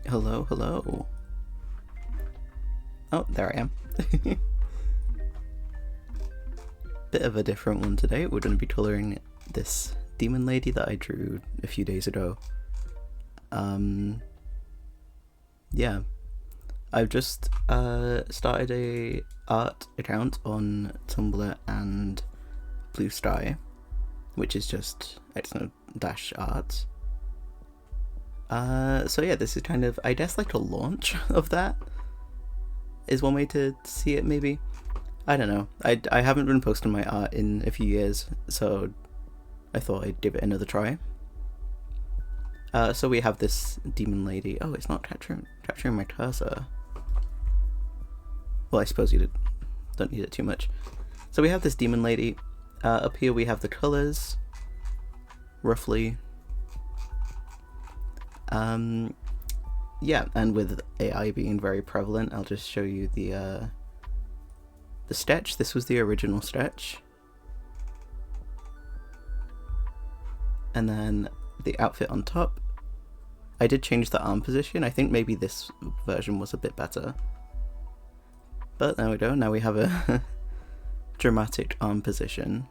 Hello, hello. Oh, there I am. Bit of a different one today. We're going to be colouring this demon lady that I drew a few days ago. Yeah. I've just started a art account on Tumblr and Blue Sky, which is just @art. So yeah, this is kind of, I guess, like a launch of that, is one way to see it, maybe. I don't know. I haven't been posting my art in a few years, so I thought I'd give it another try. So we have this demon lady. Oh, it's not capturing my cursor. Well, I suppose you don't need it too much. So we have this demon lady. Up here we have the colours, roughly. Yeah, and with AI being very prevalent, I'll just show you the sketch. This was the original sketch. And then the outfit on top. I did change the arm position. I think maybe this version was a bit better. But there we go, now we have a dramatic arm position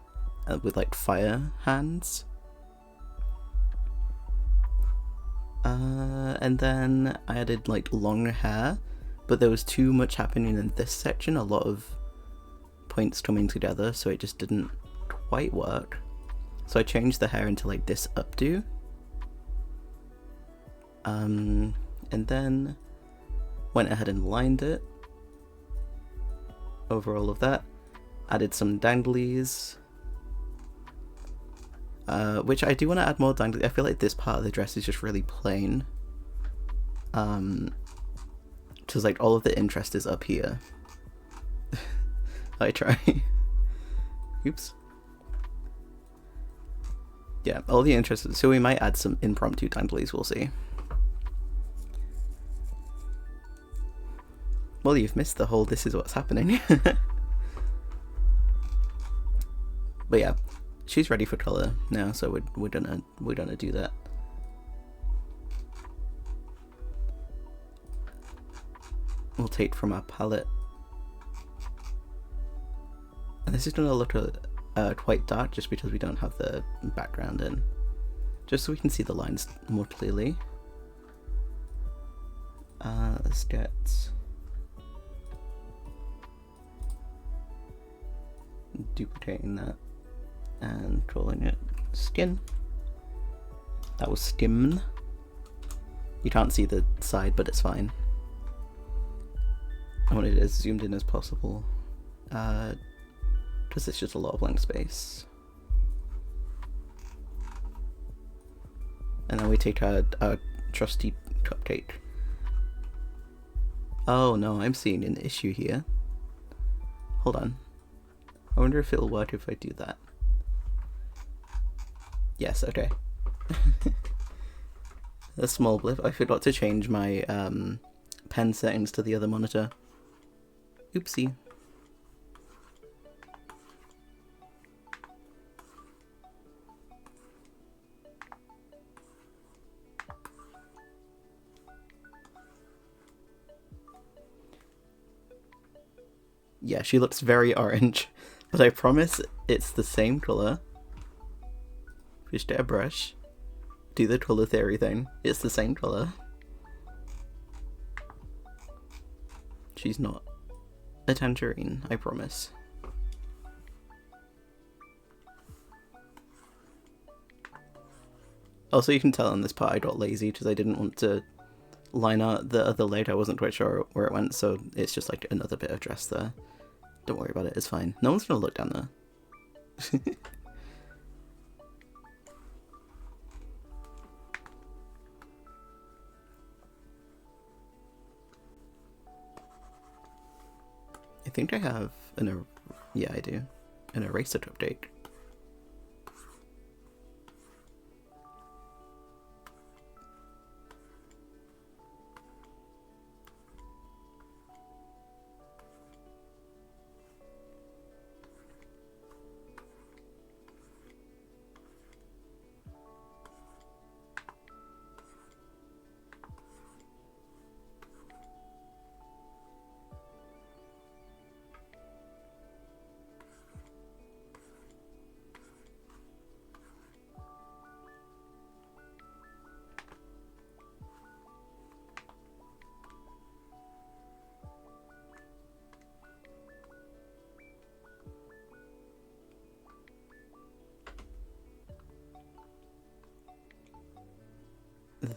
with like fire hands. And then I added like long hair, but there was too much happening in this section, a lot of points coming together, so it just didn't quite work. So I changed the hair into like this updo. And then went ahead and lined it over all of that. Added some danglies. Which I do want to add more danglies. I feel like this part of the dress is just really plain. Because like all of the interest is up here. I try. Oops. Yeah, all the interest. So we might add some impromptu danglies, we'll see. Well, you've missed the whole this is what's happening. But yeah, she's ready for colour now, so we're gonna do that. We'll take from our palette, and this is gonna look quite dark just because we don't have the background in, just so we can see the lines more clearly. Let's get duplicating that and calling it skin. That was skimmed. You can't see the side, but it's fine. I wanted it as zoomed in as possible, because it's just a lot of blank space. And then we take our trusty cupcake. Oh no, I'm seeing an issue here. Hold on. I wonder if it'll work if I do that. Yes, okay. A small blip. I forgot to change my pen settings to the other monitor. Oopsie. Yeah, she looks very orange, but I promise it's the same colour. Just get a brush, do the colour theory thing, it's the same colour. She's not a tangerine, I promise. Also, you can tell on this part I got lazy because I didn't want to line out the other leg. I wasn't quite sure where it went, so it's just like another bit of dress there. Don't worry about it, it's fine. No one's gonna look down there. I think I have yeah, I do. An eraser to update.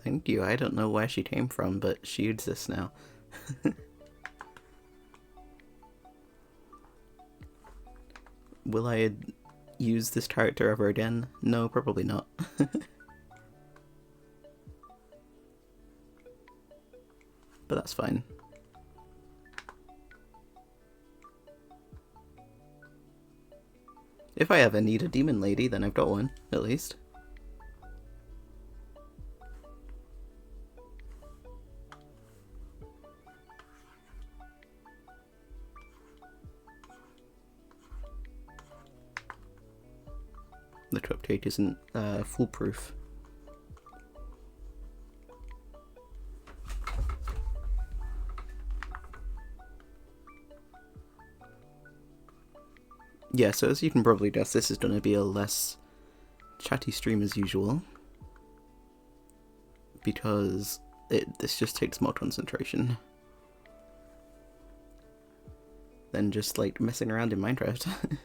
Thank you. I don't know where she came from, but she exists now. Will I use this character ever again? No, probably not. But that's fine. If I ever need a demon lady, then I've got one, at least. The cupcake isn't foolproof. Yeah, so as you can probably guess, this is going to be a less chatty stream as usual, because this just takes more concentration than just like messing around in Minecraft.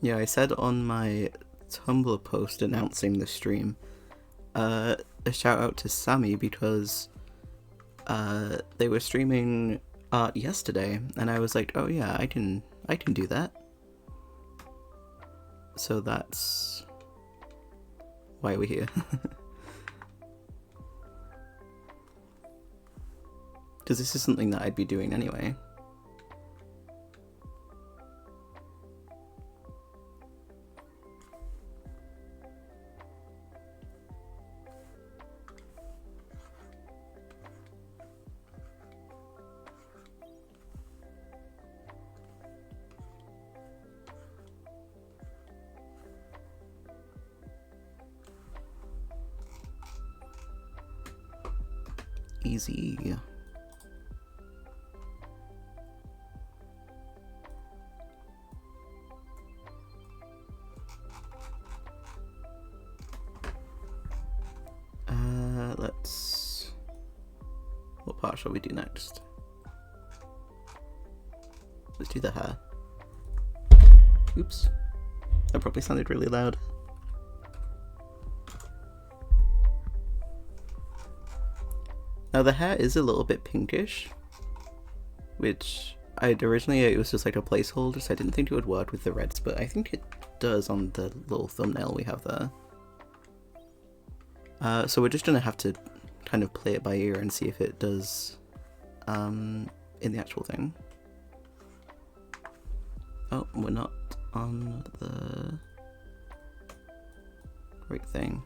Yeah, I said on my Tumblr post announcing the stream, a shout out to Sammy because they were streaming art yesterday, and I was like, oh yeah, I can do that. So that's why we're here. Because this is something that I'd be doing anyway. easy. Let's... What part shall we do next? Let's do the hair. Oops. That probably sounded really loud. Now the hair is a little bit pinkish, which originally it was just like a placeholder, so I didn't think it would work with the reds, but I think it does on the little thumbnail we have there. So we're just gonna have to kind of play it by ear and see if it does in the actual thing. Oh, we're not on the right thing.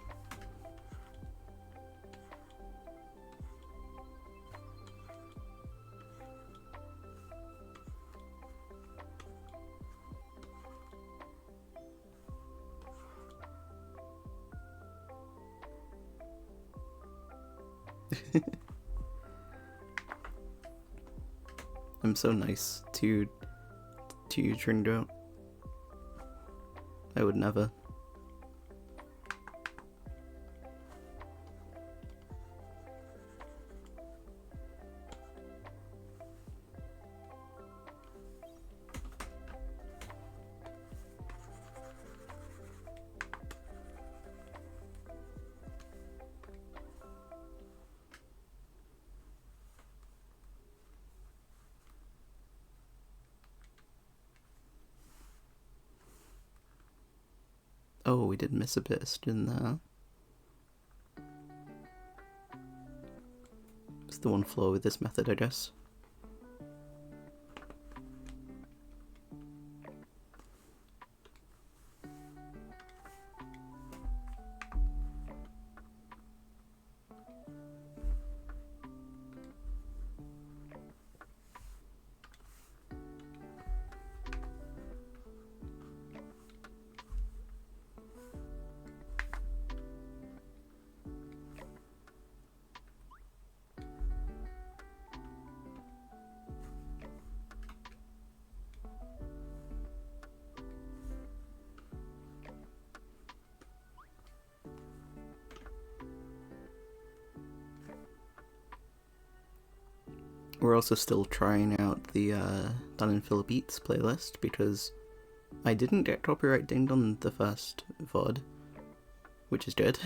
I'm so nice to you, Tringo. I would never. Oh, we did miss a bit, didn't there? It's the one flaw with this method, I guess. We're also still trying out the Done in Phil Beats playlist because I didn't get copyright dinged on the first VOD, which is good.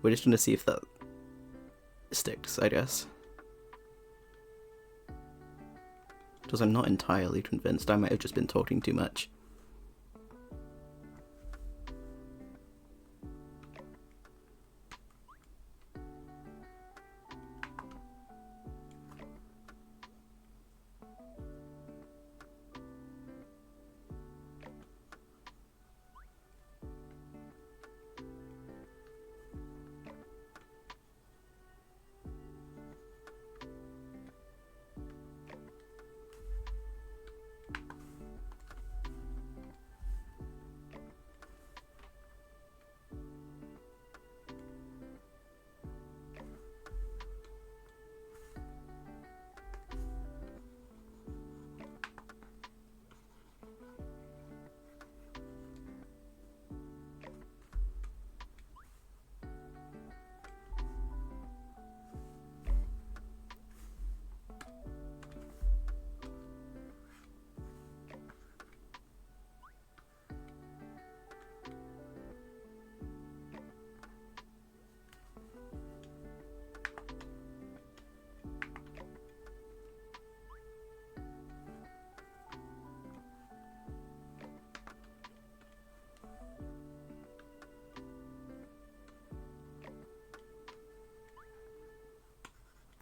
We're just gonna see if that sticks, I guess. Because I'm not entirely convinced, I might have just been talking too much.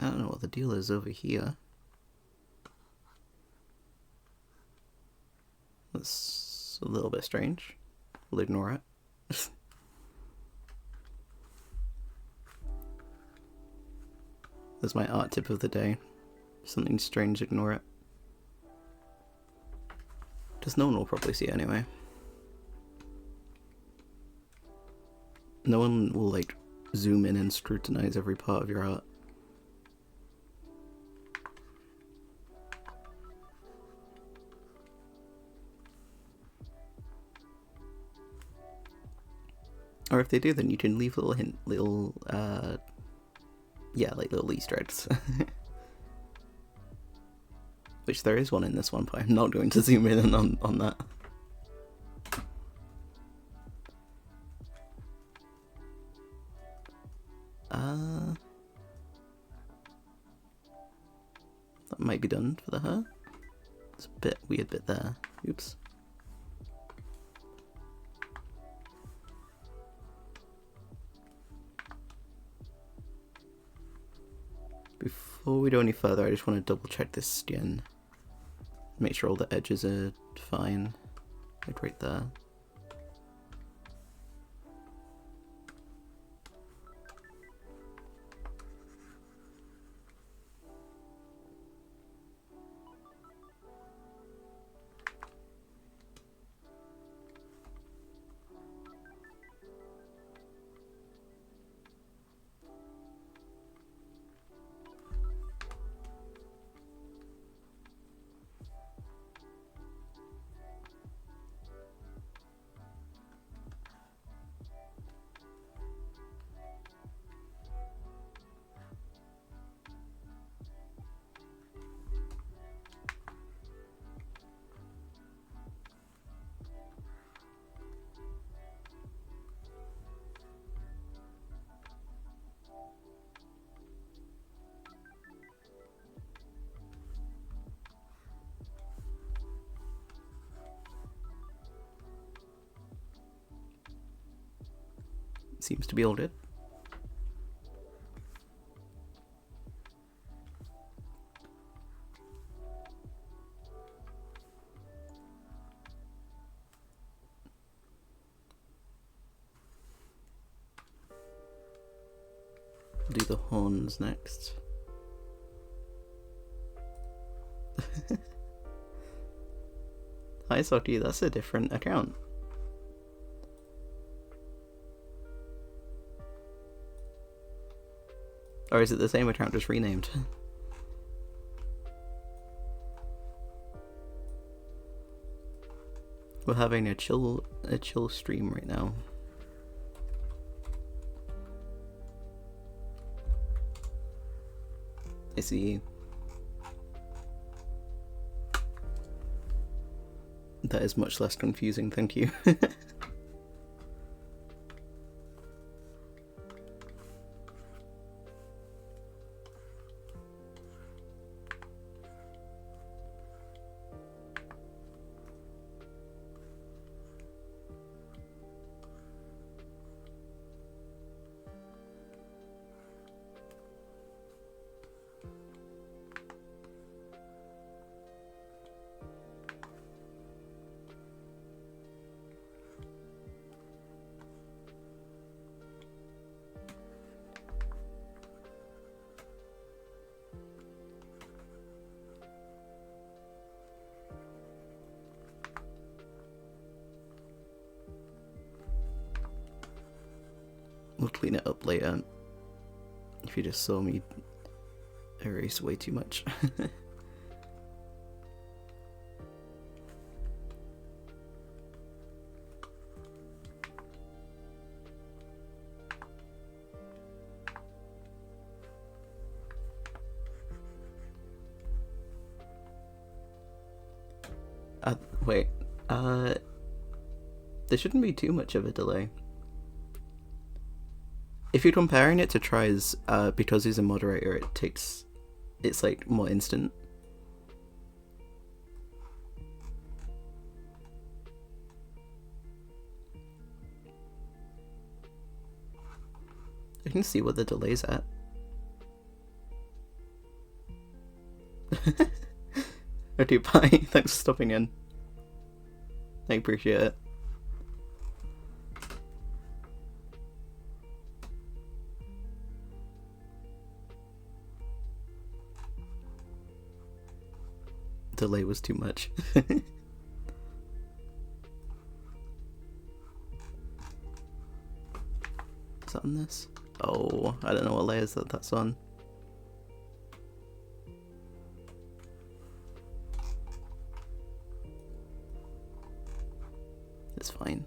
I don't know what the deal is over here. That's a little bit strange. We'll ignore it. That's my art tip of the day. Something strange, ignore it. Because no one will probably see it anyway. No one will, like, zoom in and scrutinize every part of your art. Or if they do, then you can leave little little Easter eggs. Which there is one in this one, but I'm not going to zoom in on that. That might be done for the hair. It's a weird bit there. Oops. Before we go any further, I just want to double check this skin. Make sure all the edges are fine. Like right there. Seems to be all good. Do the horns next. Hi Socky, that's a different account. Or is it the same account just renamed? We're having a chill stream right now. I see. That is much less confusing, thank you. We'll clean it up later. If you just saw me erase way too much. Wait, there shouldn't be too much of a delay. If you're comparing it to tries, because he's a moderator, it's like more instant. I can see what the delay's at. Okay, bye. Thanks for stopping in. I appreciate it. Delay was too much. Is that on this? Oh, I don't know what layers that's on. It's fine.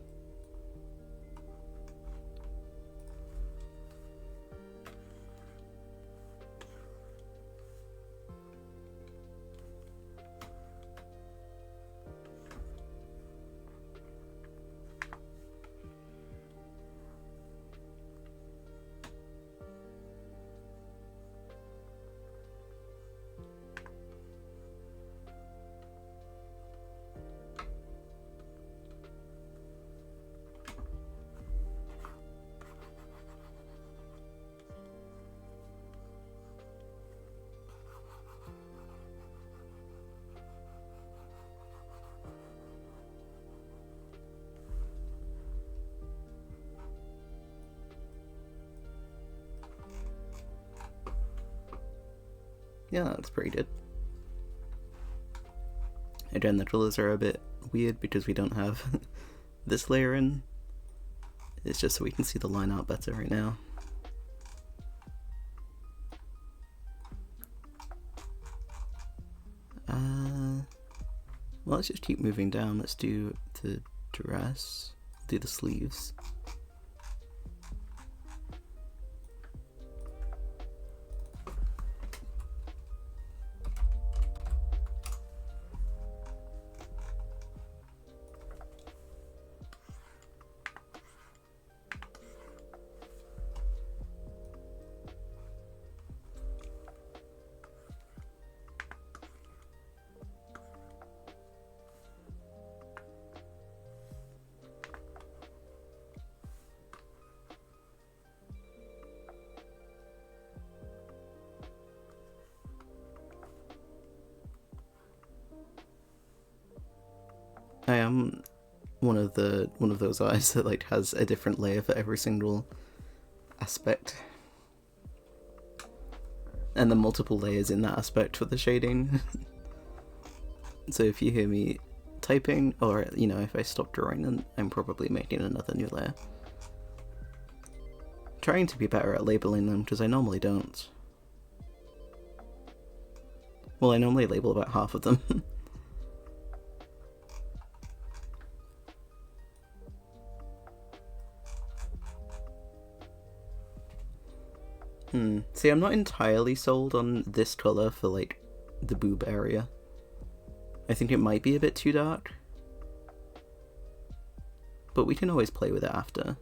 Yeah, that looks pretty good. Again, the colors are a bit weird because we don't have this layer in. It's just so we can see the line out better right now. Well, let's just keep moving down. Let's do the dress, do the sleeves. I am one of those eyes that like has a different layer for every single aspect, and the multiple layers in that aspect for the shading. So if you hear me typing, or you know, if I stop drawing, then I'm probably making another new layer. Trying to be better at labeling them because I normally don't. Well, I normally label about half of them. See, I'm not entirely sold on this colour for, like, the boob area. I think it might be a bit too dark. But we can always play with it after.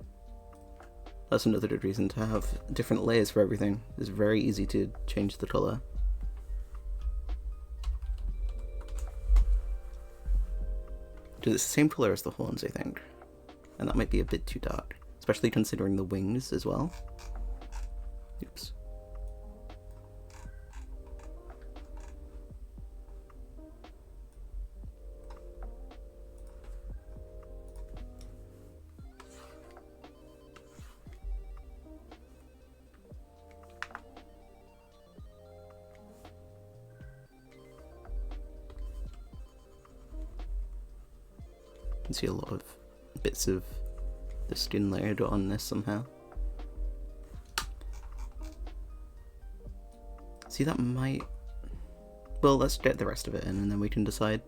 That's another good reason to have different layers for everything. It's very easy to change the colour. Because it's the same colour as the horns, I think. And that might be a bit too dark. Especially considering the wings as well. Oops. You can see a lot of bits of the skin layered on this somehow. See, that might... Well, let's get the rest of it in and then we can decide.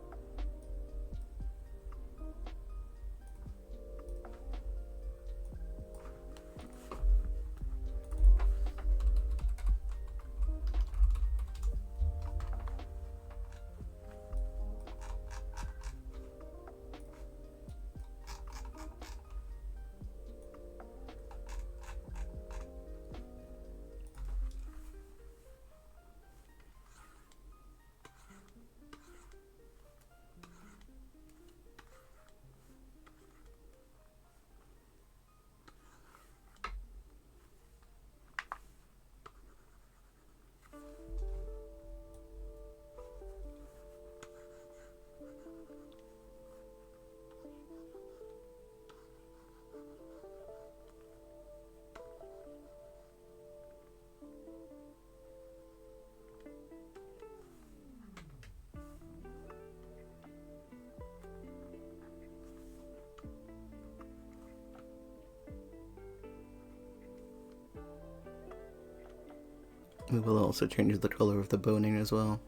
We will also change the colour of the boning as well,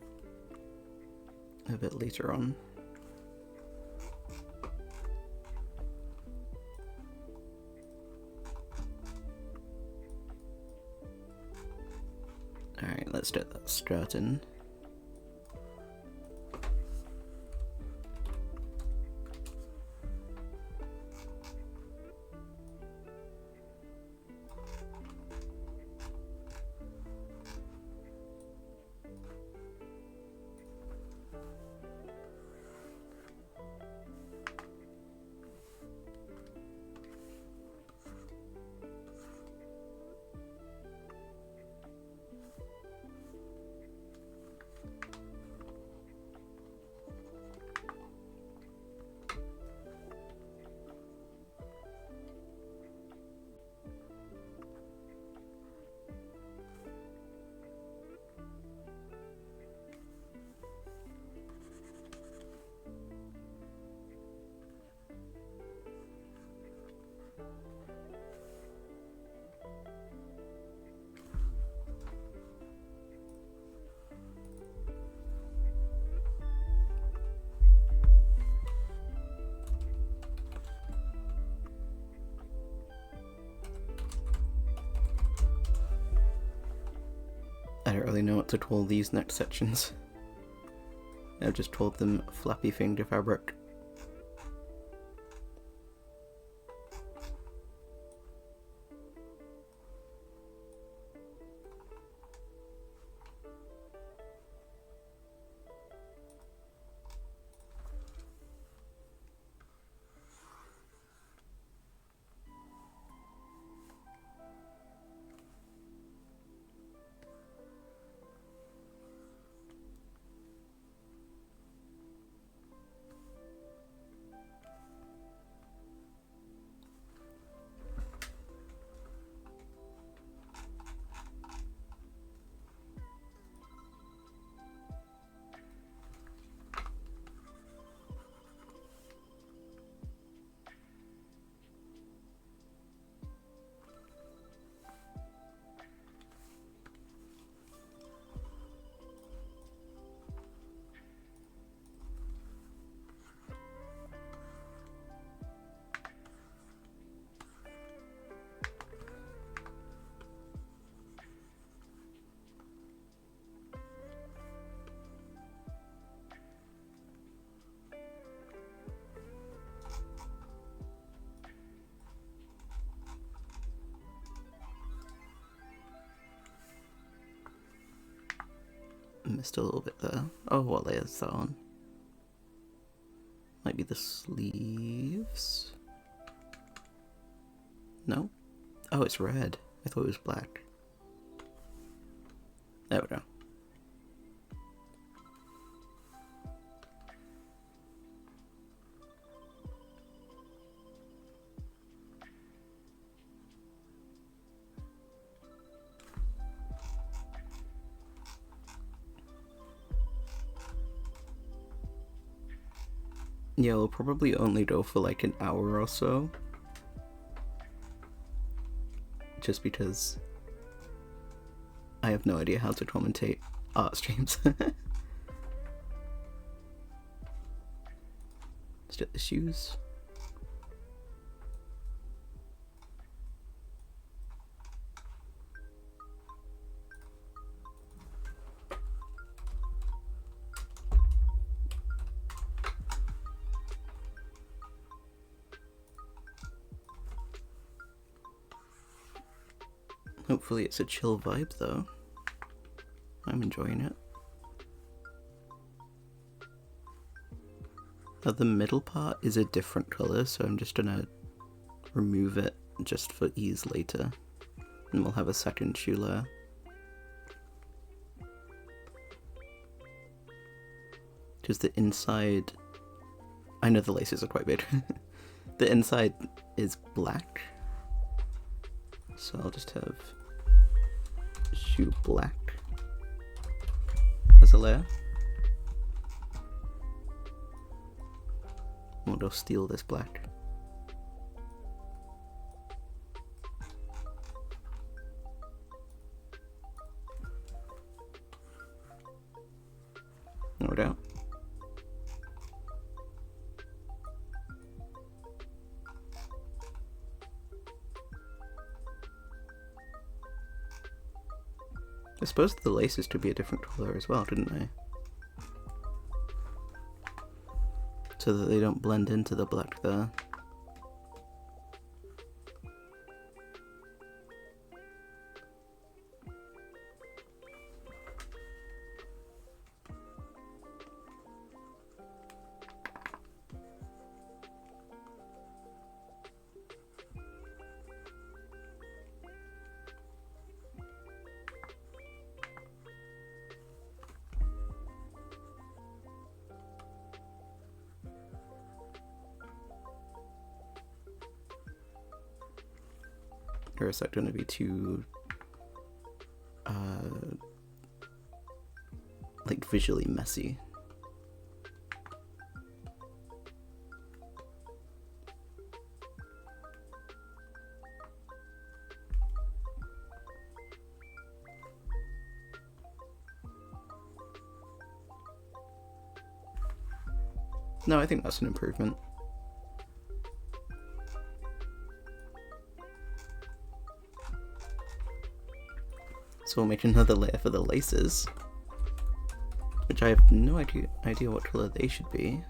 a bit later on. Alright, let's get that skirt in. I don't really know what to call these next sections. I've just called them flappy finger fabric. Missed a little bit there. Oh, what layer is that on? Might be the sleeves? No? Oh, it's red. I thought it was black. There we go. Yeah, we'll probably only go for like an hour or so. Just because I have no idea how to commentate art streams. Let's get the shoes. Hopefully it's a chill vibe though. I'm enjoying it. Now the middle part is a different colour, so I'm just gonna remove it just for ease later. And we'll have a second shoe layer. Because the inside... I know the laces are quite big. The inside is black. So I'll just have shoe black as a layer. We'll go steal this black. No doubt. I suppose the laces could be a different colour as well, didn't they? So that they don't blend into the black there. Or is that going to be too, like, visually messy? No, I think that's an improvement. So we'll make another layer for the laces, which I have no idea what colour they should be.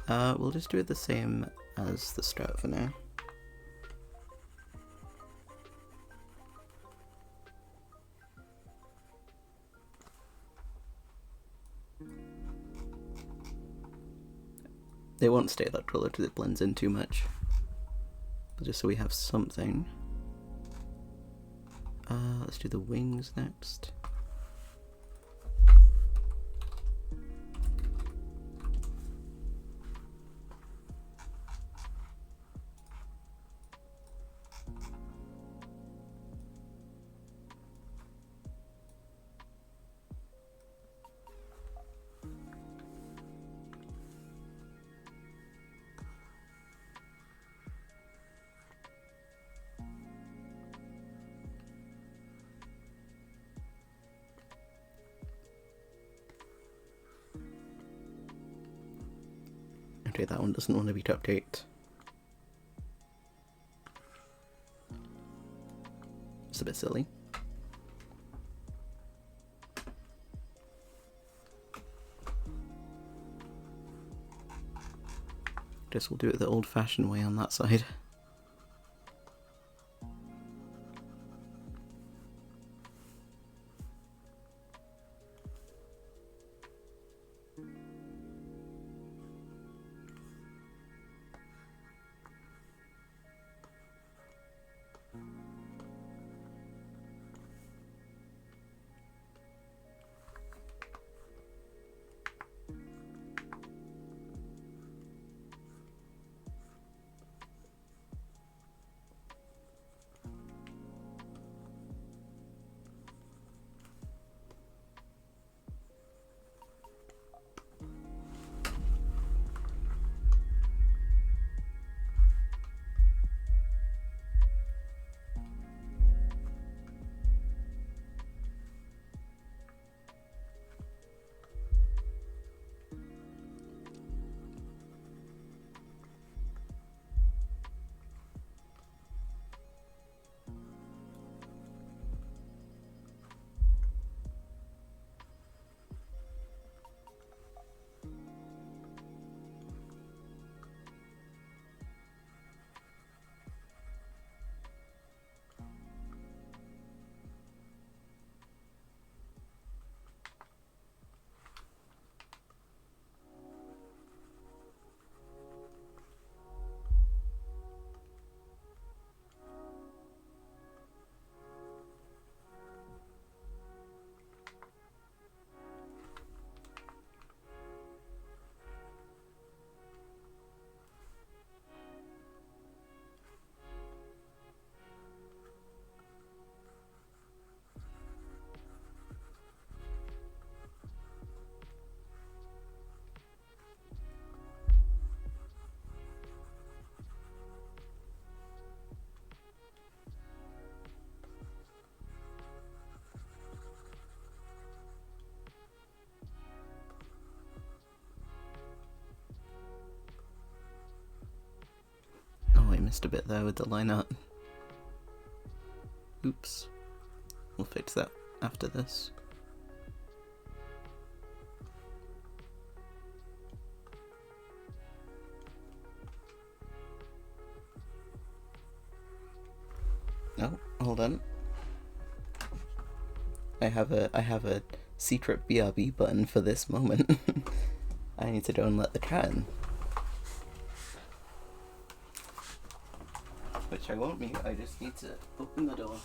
We'll just do it the same as the strap for now. They won't stay that colour because it blends in too much. But just so we have something. Let's do the wings next. Okay, that one doesn't want to be cupcaked. It's a bit silly. Guess we'll do it the old-fashioned way on that side. Missed a bit there with the line art. Oops. We'll fix that after this. Oh, hold on. I have a secret BRB button for this moment. I need to go and let the cat in. Which I won't mute, I just need to open the door.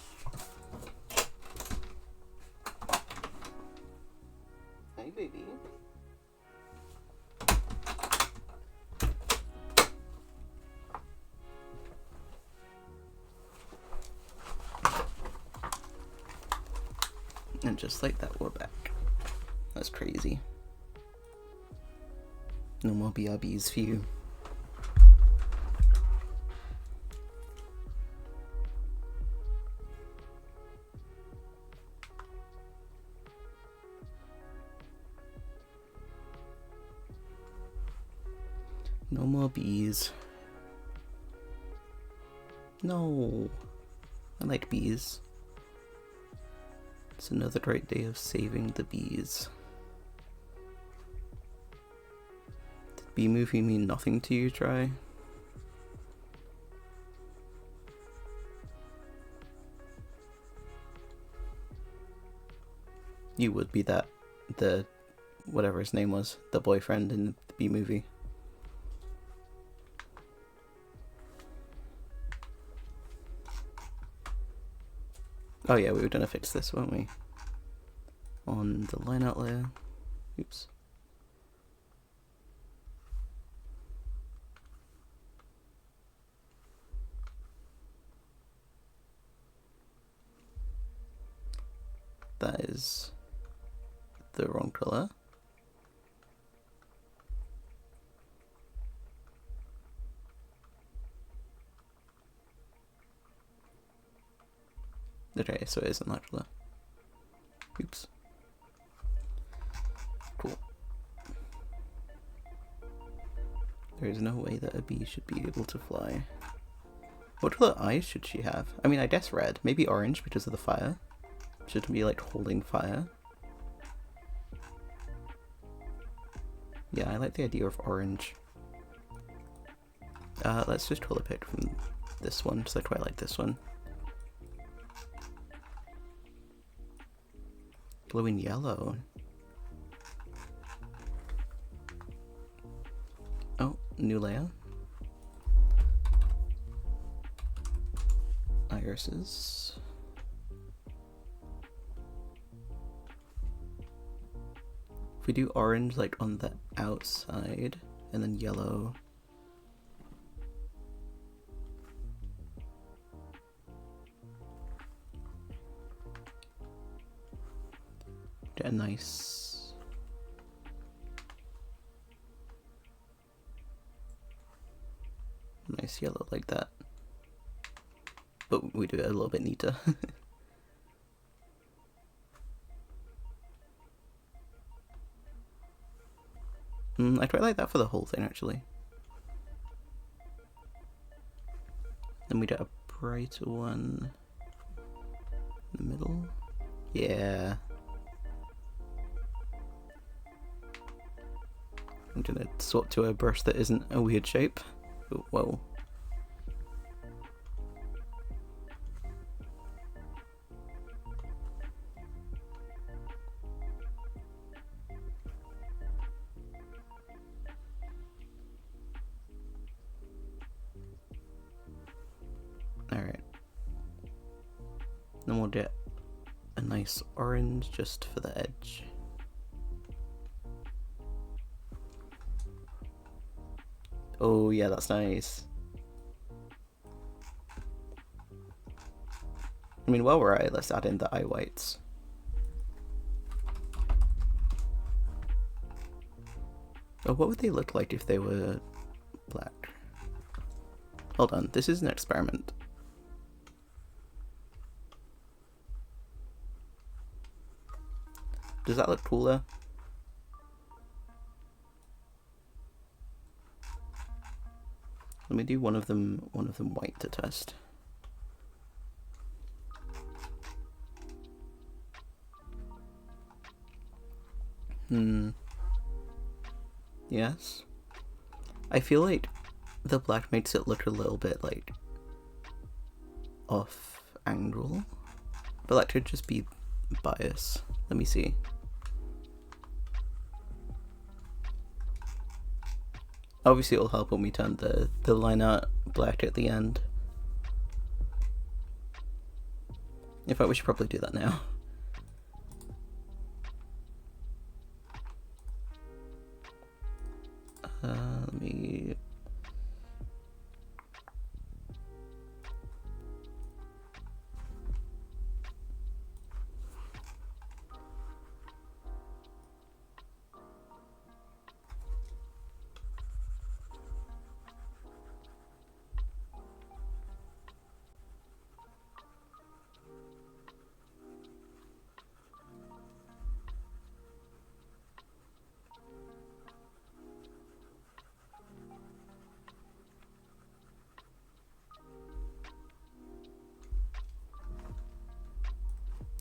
Hey, baby. And just like that, we're back. That's crazy. No more BRBs for you. No more bees. No. I like bees. It's another great day of saving the bees. Did bee movie mean nothing to you, Try? You would be the whatever his name was, the boyfriend in the bee movie. Oh yeah, we were gonna fix this, weren't we? On the line out layer. Oops. That is the wrong color. Okay, so it isn't that color. Oops. Cool. There is no way that a bee should be able to fly. What color eyes should she have? I mean, I guess red. Maybe orange because of the fire. Shouldn't be like holding fire. Yeah, I like the idea of orange. Let's just color pick from this one, because I quite like this one. Glowing yellow. Oh, new layer. Irises. If we do orange like on the outside, and then yellow. Get a nice yellow like that. But we do it a little bit neater. I quite like that for the whole thing actually. Then we do a brighter one in the middle. Yeah. I'm gonna swap to a brush that isn't a weird shape. Oh, whoa. Alright. Then we'll get a nice orange just for the edge. Oh yeah, that's nice. I mean, while we're at it, let's add in the eye whites. Oh, what would they look like if they were black? Hold on, this is an experiment. Does that look cooler? Let me do one of them white to test. Yes. I feel like the black makes it look a little bit like off angle, but that could just be bias. Let me see. Obviously it'll help when we turn the line out black at the end. In fact, we should probably do that now. Let me...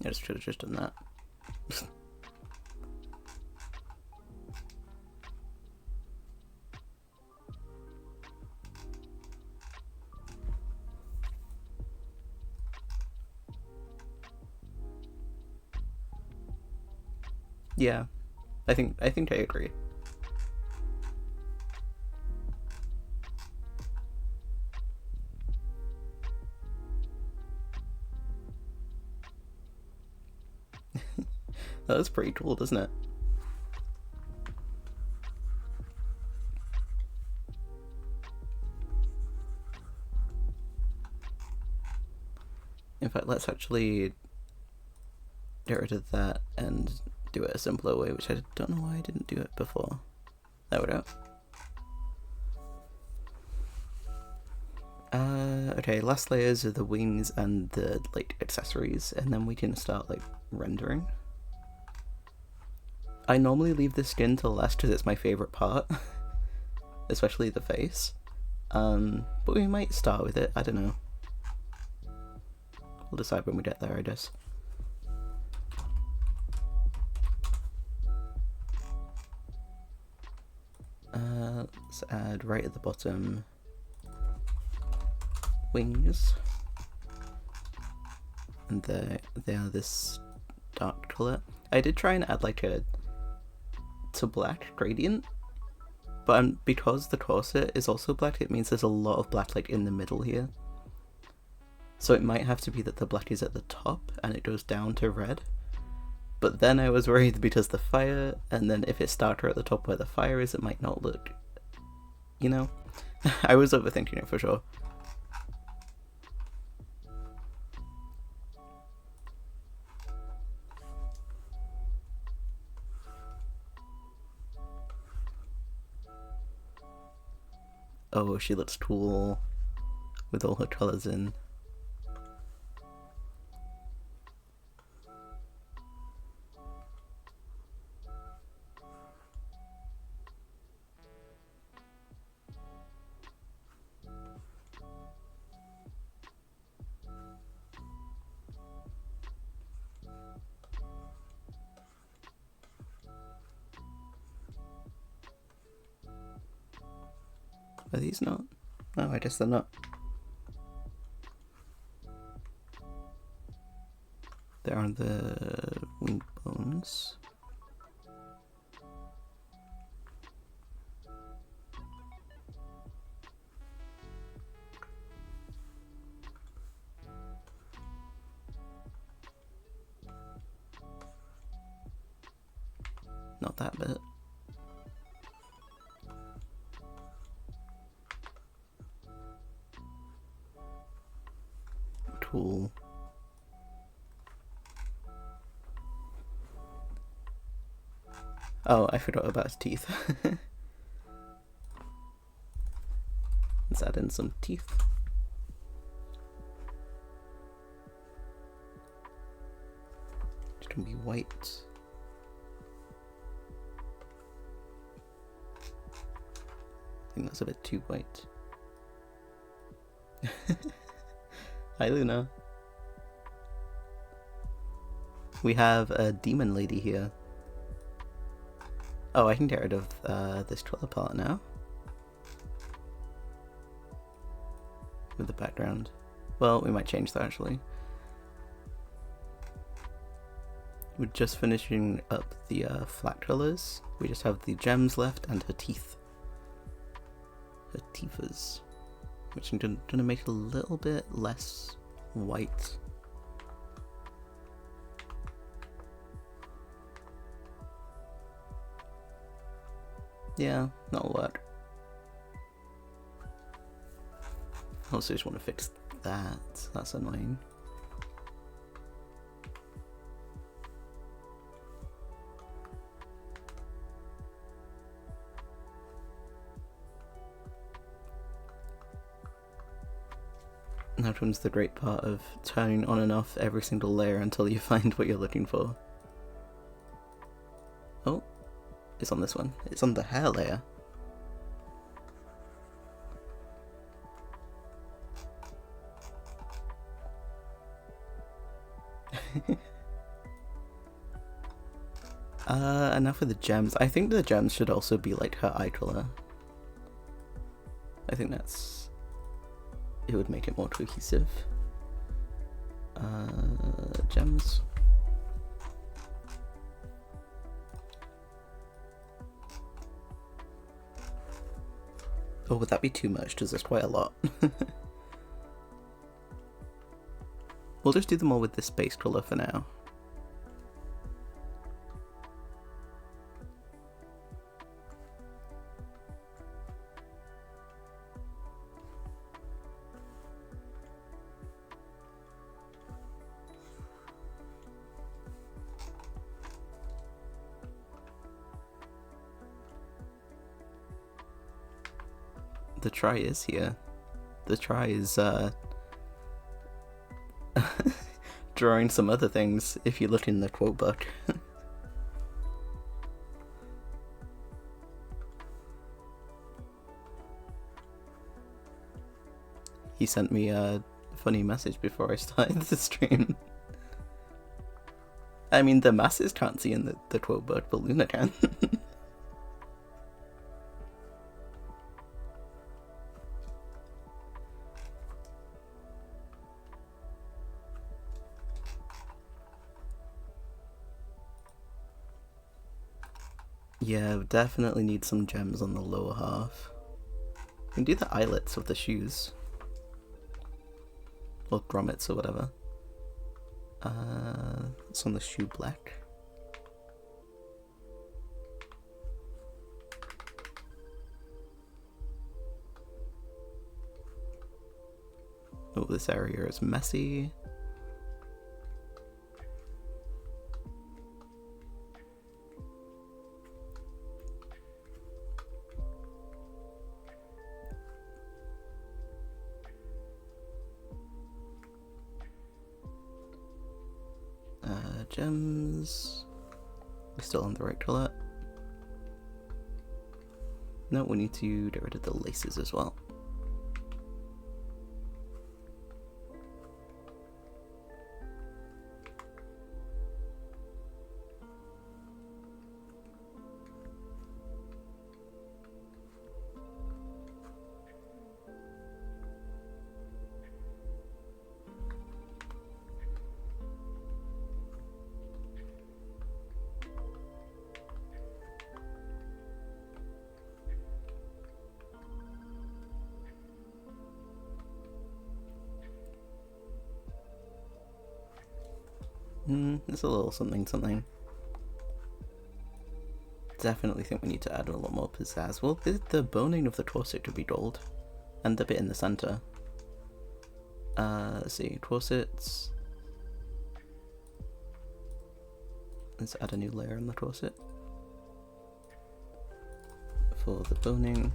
I just should have just done that. Yeah, I think I agree. That's pretty cool, doesn't it? In fact, let's actually get rid of that and do it a simpler way, which I don't know why I didn't do it before. There we go. Okay, last layers are the wings and the like accessories, and then we can start like rendering. I normally leave the skin till last because it's my favourite part, especially the face. But we might start with it, I don't know. We'll decide when we get there, I guess. Let's add right at the bottom wings, and they are this dark colour. I did try and add like a to black gradient, but because the corset is also black, it means there's a lot of black like in the middle here. So it might have to be that the black is at the top and it goes down to red. But then I was worried because the fire, and then if it's darker at the top where the fire is, it might not look, you know? I was overthinking it for sure. Oh, she looks cool with all her colours in. Are these not? No, I guess they're not. They're on the wing bones. Not that bit. Cool. Oh, I forgot about his teeth. Let's add in some teeth. It's gonna be white. I think that's a bit too white. Hi, Luna. We have a demon lady here. Oh, I can get rid of this color part now. With the background. Well, we might change that actually. We're just finishing up the flat colors. We just have the gems left and her teeth. Her teethers. Which I'm gonna make a little bit less white. Yeah, that'll work. Also just want to fix that. That's annoying. Now comes the great part of turning on and off every single layer until you find what you're looking for. Oh, it's on this one. It's on the hair layer. Enough with the gems. I think the gems should also be like her eye color. I think it would make it more cohesive. Gems. Oh, would that be too much? Because there's quite a lot. We'll just do them all with this base color for now. The try is here. The try is drawing some other things if you look in the quote book. He sent me a funny message before I started the stream. I mean, the masses can't see in the quote book, but Luna can. Yeah, definitely need some gems on the lower half. You can do the eyelets of the shoes. Or grommets or whatever. It's on the shoe black. Oh, this area is messy. Gems. We're still on the right color. No, we need to get rid of the laces as well. It's a little something. Definitely think we need to add a lot more pizzazz. Well, the boning of the corset could be gold. And the bit in the center. Let's see, corsets. Let's add a new layer on the corset. For the boning.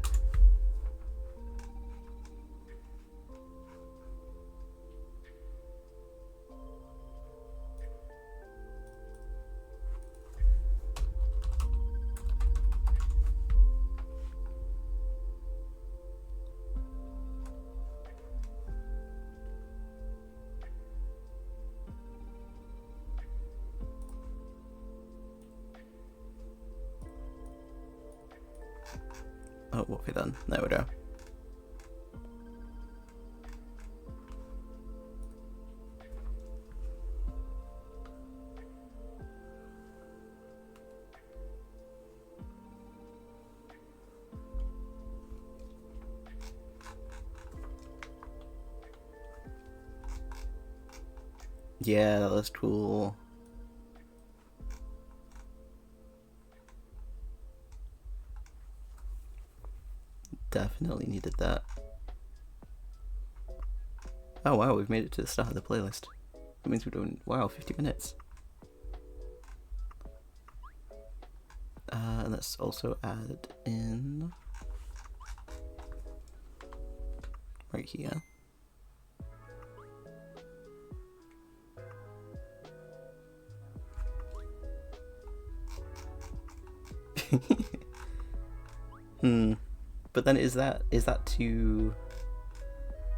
Oh, what have we done? There we go. Yeah, that was cool. Definitely needed that. Oh wow, we've made it to the start of the playlist. That means we're doing, wow, 50 minutes. Let's also add in right here. But then is that too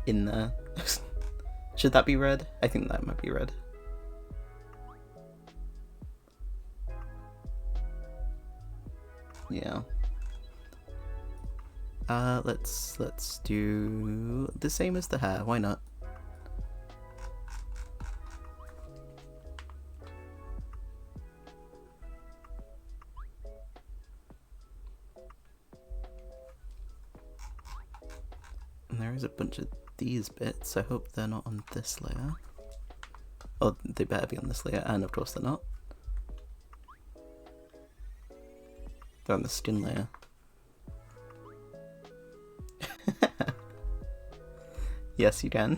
in there? Should that be red? I think that might be red. Yeah. Let's do the same as the hair. Why not? And there is a bunch of these bits. I hope they're not on this layer. Oh, they better be on this layer, and of course they're not. They're on the skin layer. Yes, you can.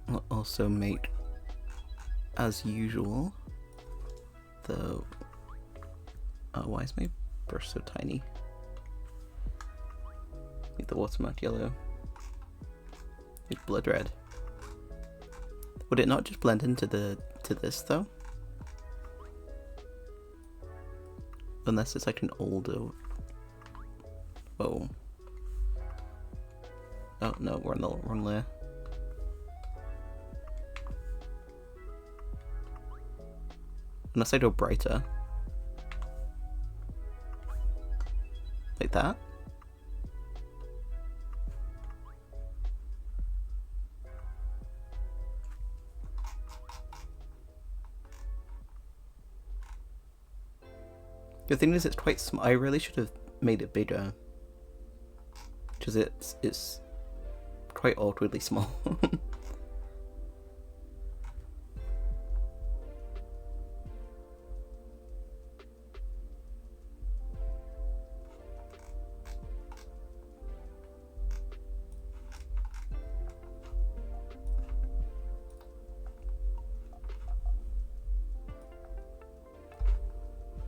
We'll also make, as usual, the... why is my brush so tiny? Make the watermark yellow. Make blood red. Would it not just blend into this though? Unless it's like an older... Whoa. Oh no, we're on the wrong layer. Unless I go brighter. Like that? The thing is, it's quite small. I really should have made it bigger. Because it's quite awkwardly small.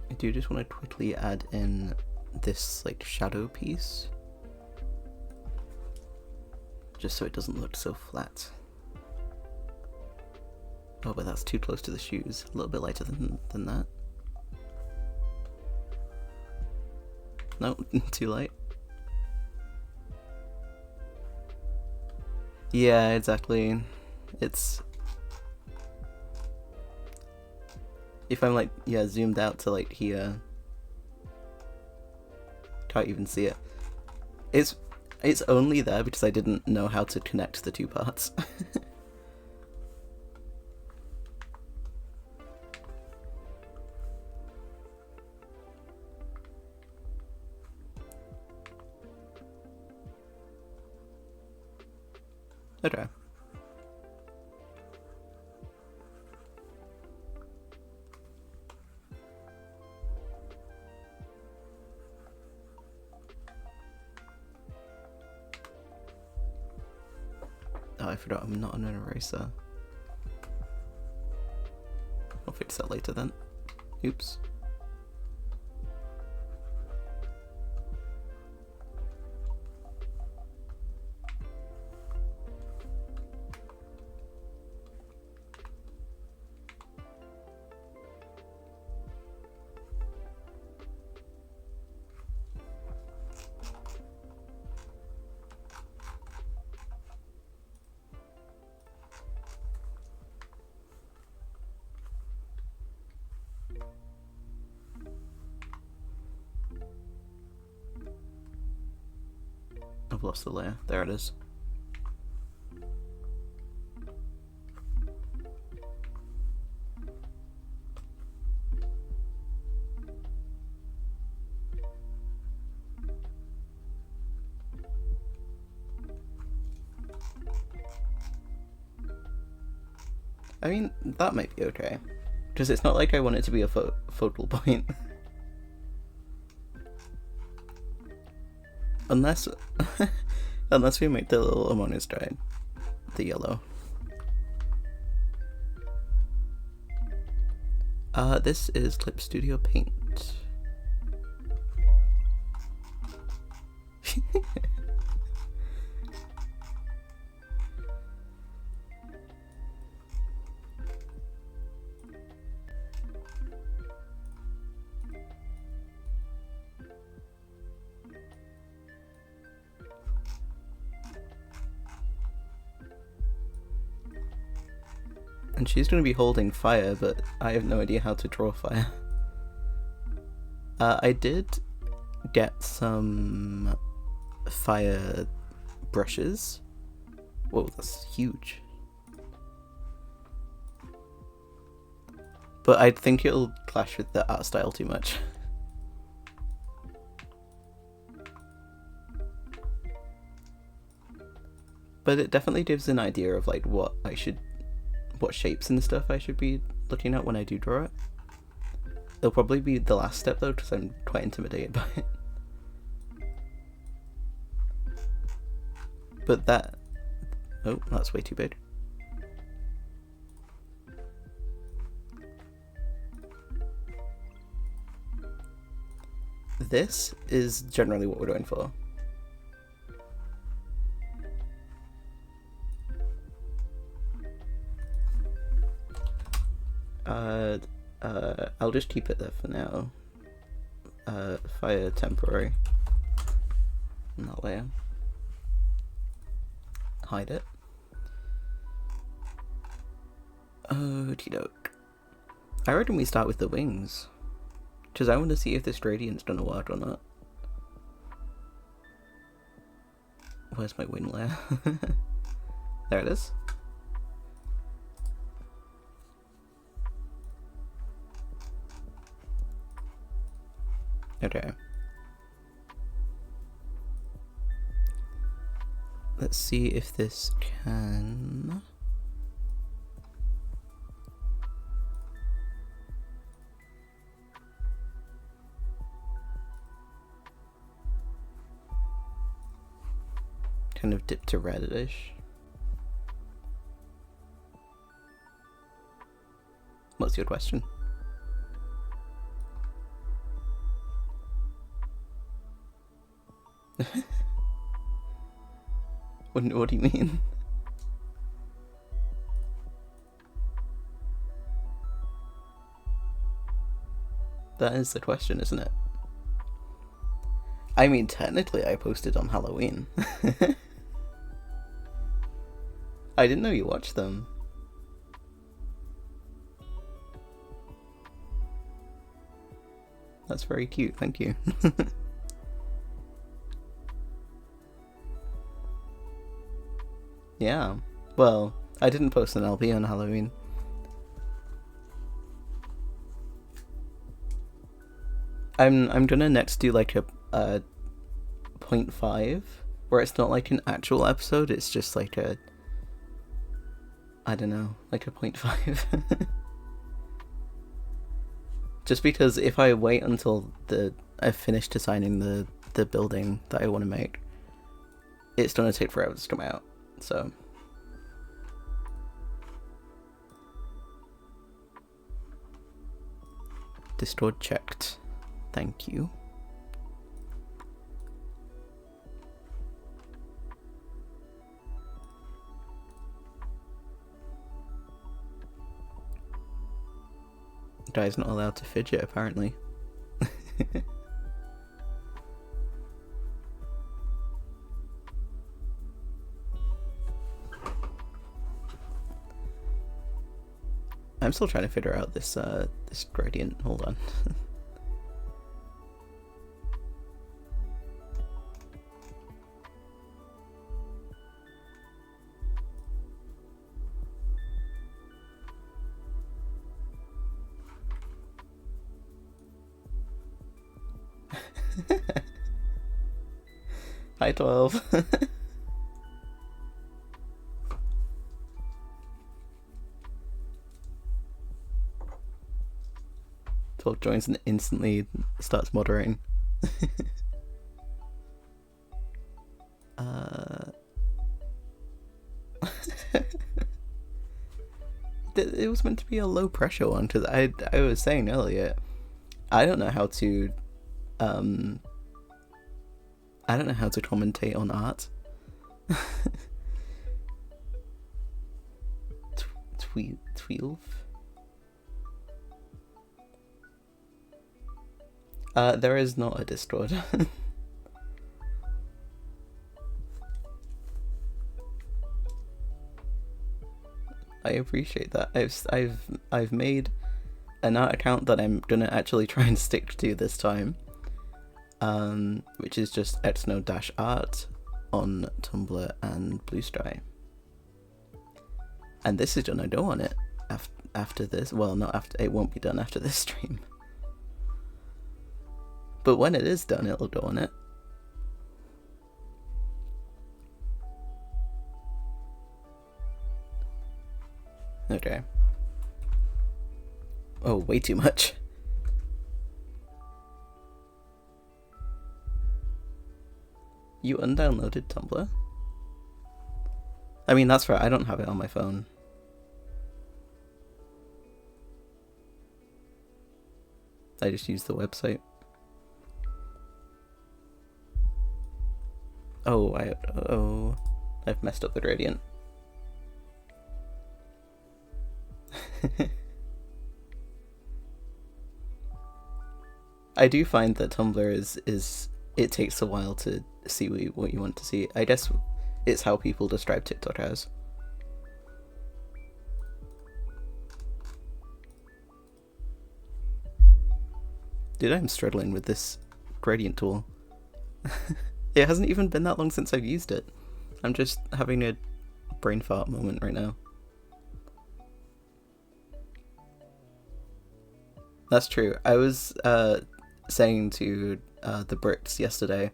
I do just want to quickly add in this like shadow piece, just so it doesn't look so flat. Oh, but that's too close to the shoes. A little bit lighter than that. No, too light. Yeah, exactly. It's... If I'm like, yeah, zoomed out to like here, can't even see it. It's only there because I didn't know how to connect the two parts. Okay. Oh, I forgot I'm not on an eraser. I'll fix that later then. Oops. I've lost the layer. There it is. I mean, that might be okay. Because it's not like I want it to be a focal point. Unless... unless we make the little ammonia stride the yellow. This is Clip Studio Paint. And she's going to be holding fire, but I have no idea how to draw fire. I did get some fire brushes. Whoa, that's huge. But I think it'll clash with the art style too much. But it definitely gives an idea of like what shapes and stuff I should be looking at when I do draw it. It'll probably be the last step though, because I'm quite intimidated by it. But that... oh, that's way too big. This is generally what we're going for. I'll just keep it there for now. Fire temporary. In that layer. Hide it. Okie doke. I reckon we start with the wings. Because I want to see if this gradient's gonna work or not. Where's my wing layer? There it is. Okay. Let's see if this can... kind of dip to reddish. What's your question? What do you mean? That is the question, isn't it? I mean, technically I posted on Halloween. I didn't know you watched them. That's very cute, thank you. Yeah, well, I didn't post an LP on Halloween. I'm gonna next do like a 0.5, where it's not like an actual episode, it's just like a, I don't know, like a 0.5. Just because if I wait until I've finished designing the building that I want to make, it's gonna take forever to come out. So distort checked. Thank you. Guy's not allowed to fidget apparently. I'm still trying to figure out this this gradient. Hold on. Hi 12. 12 joins and instantly starts moderating. It was meant to be a low pressure one, because I was saying earlier, I don't know how to commentate on art. Twelve. There is not a Discord. I appreciate that. I've made an art account that I'm gonna actually try and stick to this time, which is just xno-art on Tumblr and Blue Sky. And this is gonna go on it after this. Well, not after. It won't be done after this stream. But when it is done, it'll go on it. Okay. Oh, way too much. You undownloaded Tumblr? I mean, that's right, I don't have it on my phone. I just use the website. Oh, I've messed up the gradient. I do find that Tumblr is it takes a while to see what you want to see. I guess it's how people describe TikTok as. Dude, I'm struggling with this gradient tool. It hasn't even been that long since I've used it. I'm just having a brain fart moment right now. That's true. I was saying to the Bricks yesterday,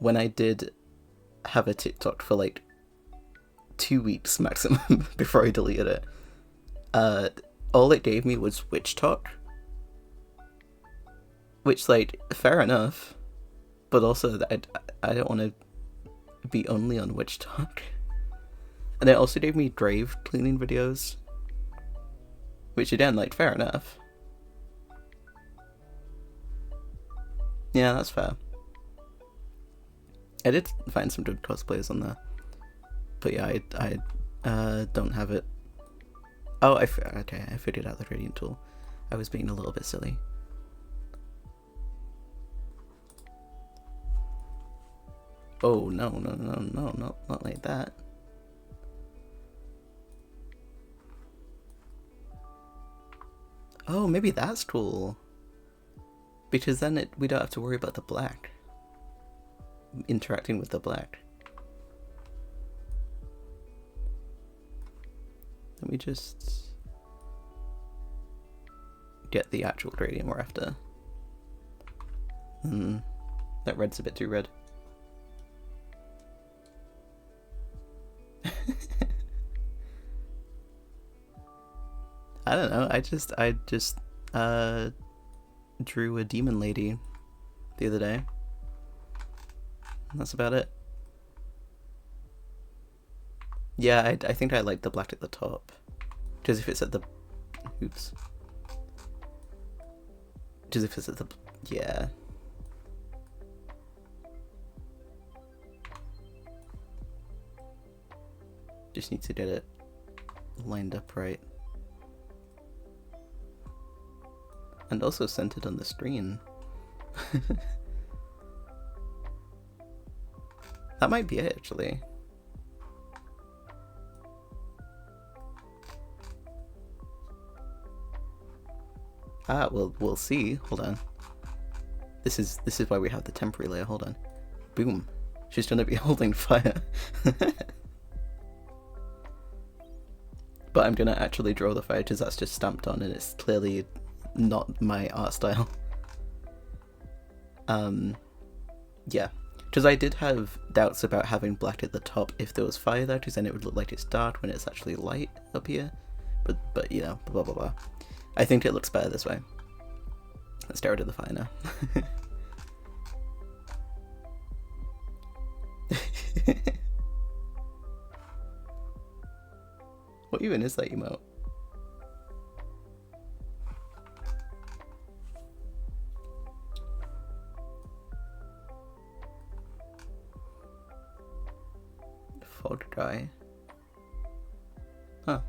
when I did have a TikTok for like 2 weeks maximum before I deleted it, all it gave me was witch talk. Which, like, fair enough, but also I don't want to be only on witch talk. And it also gave me grave cleaning videos, which again, like, fair enough. Yeah, that's fair. I did find some good cosplayers on there, but yeah, I don't have it. Oh, okay, I figured out the gradient tool. I was being a little bit silly. Oh, no, not like that. Oh, maybe that's cool. Because then we don't have to worry about the black. Interacting with the black. Let me just get the actual gradient we're after. That red's a bit too red. I don't know, I just drew a demon lady the other day. That's about it. Yeah, I think I like the black at the top. Because if it's at the... Oops. Because if it's at the... Yeah. Just need to get it lined up right. And also centered on the screen. That might be it, actually. Ah, we'll see. Hold on. This is why we have the temporary layer. Hold on. Boom. She's gonna be holding fire. But I'm gonna actually draw the fire because that's just stamped on and it's clearly not my art style. Yeah, because I did have doubts about having black at the top if there was fire there, because then it would look like it's dark when it's actually light up here. But you know, blah blah blah. I think it looks better this way. Let's get rid of the fire now. What even is that emote? Fog guy. Huh.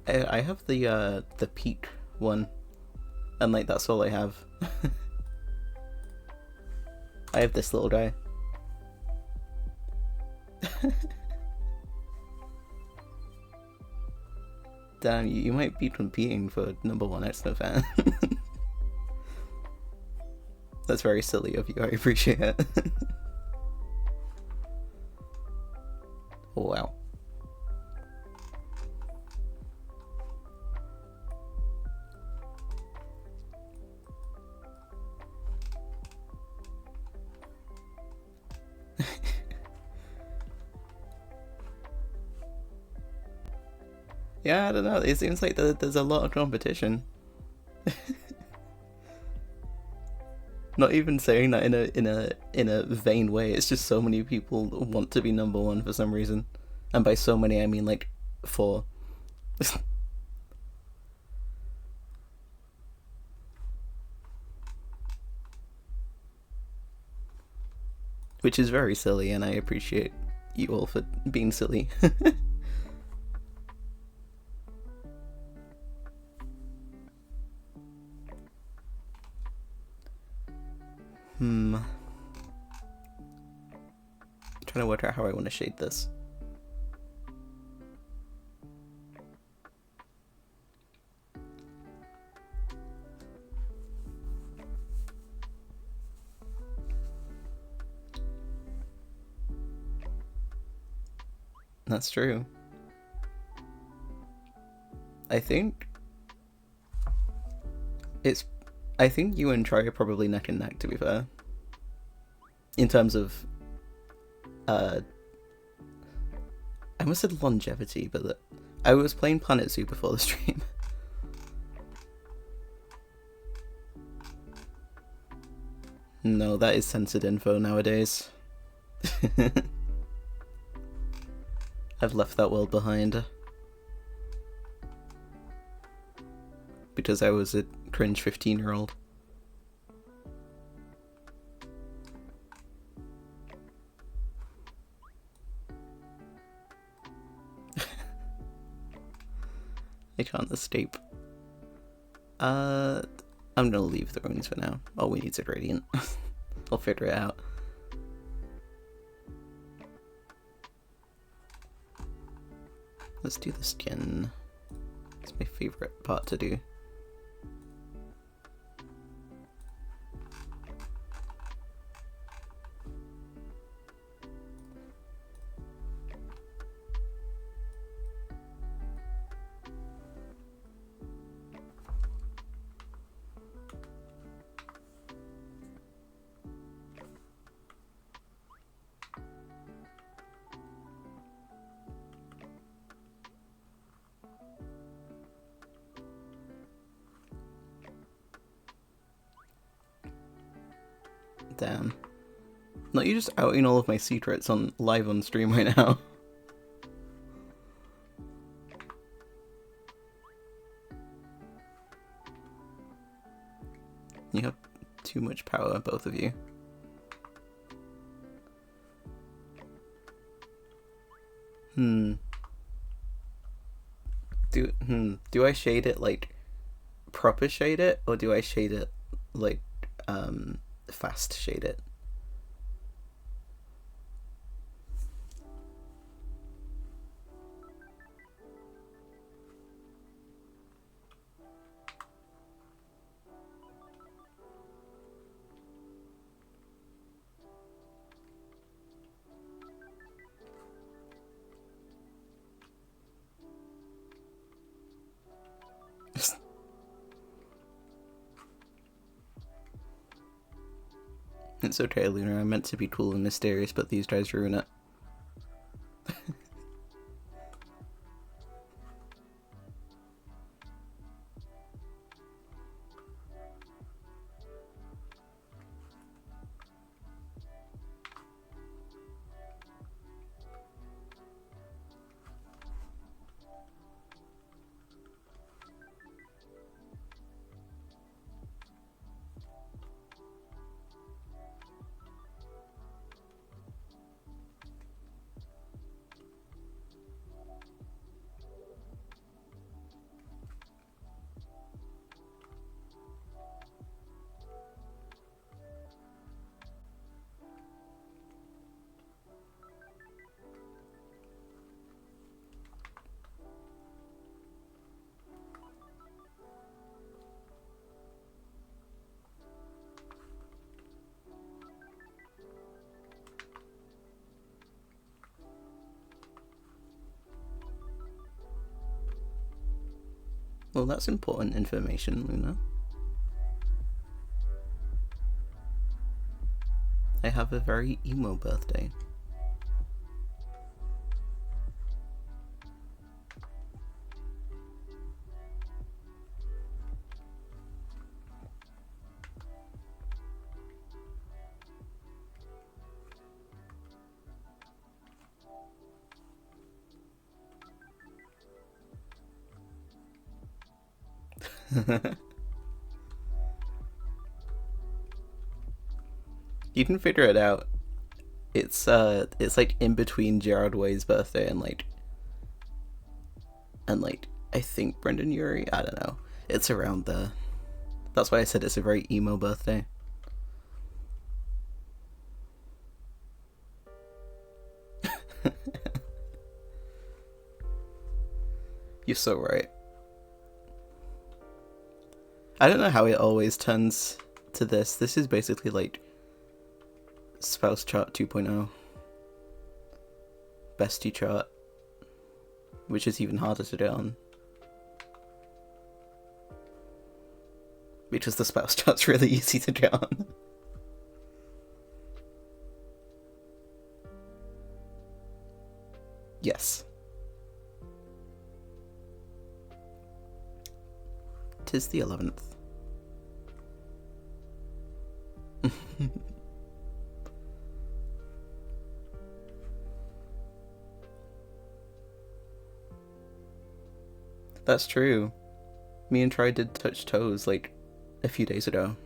I have the peak one, and like that's all I have. I have this little guy. Damn, you might be competing for #1 Expo fan. That's very silly of you, I appreciate it. Wow. Yeah, I don't know. It seems like there's a lot of competition. Not even saying that in a vain way. It's just so many people want to be #1 for some reason, and by so many I mean like 4. Which is very silly, and I appreciate you all for being silly. I'm trying to work out how I want to shade this. That's true. I think you and Troy are probably neck and neck, to be fair. In terms of I almost said longevity, but I was playing Planet Zoo before the stream. No, that is censored info nowadays. I've left that world behind. Because I was a cringe 15-year-old. I can't escape. I'm gonna leave the ruins for now. All we need is a gradient. I'll figure it out. Let's do the skin. It's my favorite part to do. Damn. Not you just outing all of my secrets on live on stream right now. You have too much power, both of you. Do I shade it like proper shade it, or do I shade it like fast shade it? It's okay, Luna. I'm meant to be cool and mysterious, but these guys ruin it. Well, that's important information, Luna. I have a very emo birthday. You can figure it out. It's like in between Gerard Way's birthday and I think Brendan Urie. I don't know. It's around there. That's why I said it's a very emo birthday. You're so right. I don't know how it always turns to this. This is basically like spouse chart 2.0. Bestie chart. Which is even harder to do on. Because the spouse chart's really easy to get on. Yes. 'Tis the 11th. That's true. Me and Troy did touch toes like a few days ago.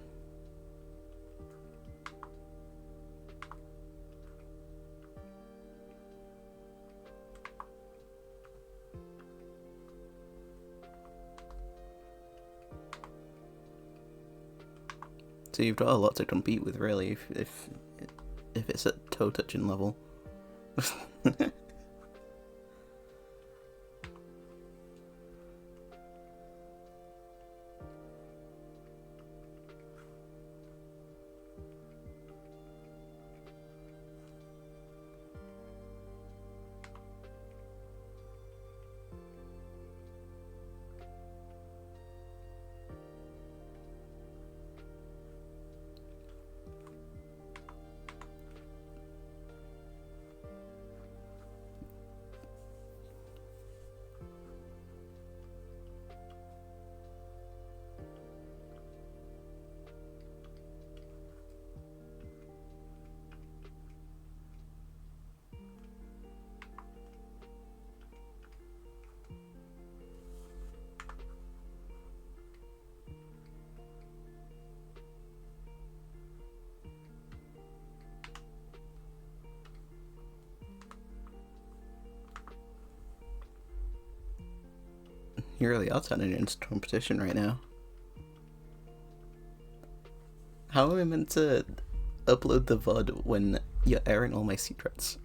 So you've got a lot to compete with, really, if it's at toe touching level. You really are turning it into competition right now. How am I meant to upload the VOD when you're airing all my secrets?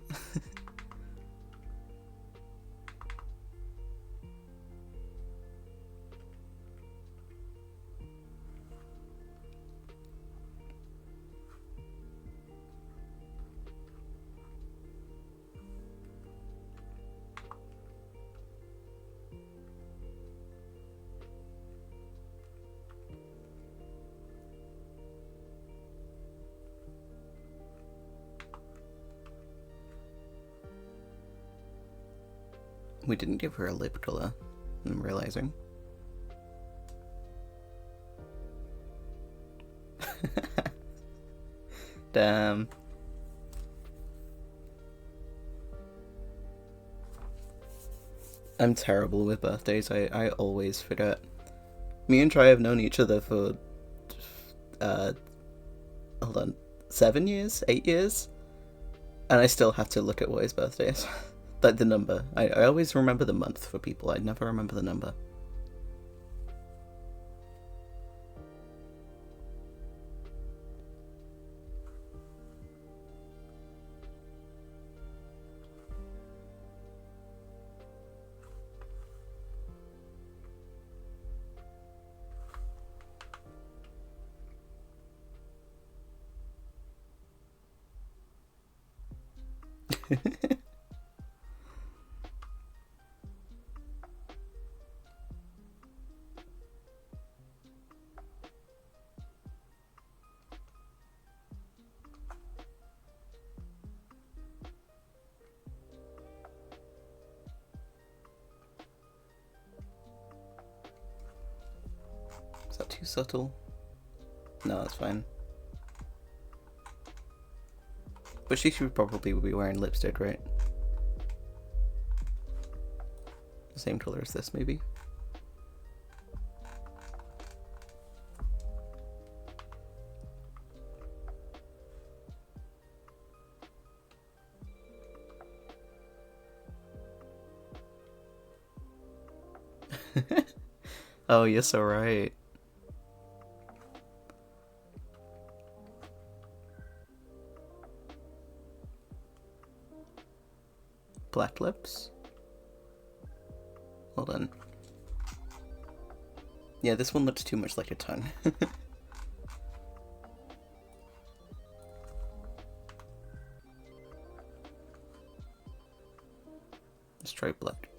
We didn't give her a lip colour, I'm realising. Damn. I'm terrible with birthdays, I always forget. Me and Troy have known each other for, hold on, 7 years? 8 years? And I still have to look at what his birthday is. Like the number. I always remember the month for people, I never remember the number. too subtle? No, that's fine. But she should probably be wearing lipstick, right? The same color as this, maybe? Oh, you're so right. Black lips? Hold on. Yeah, this one looks too much like a tongue. Let's try black.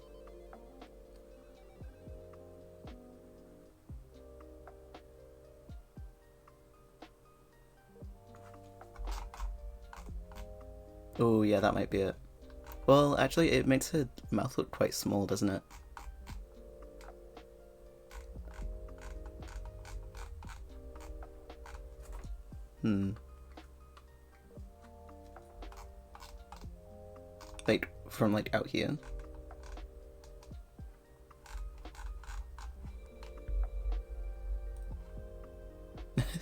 Oh, yeah, that might be it. Well, actually, it makes her mouth look quite small, doesn't it? Like, from, like, out here.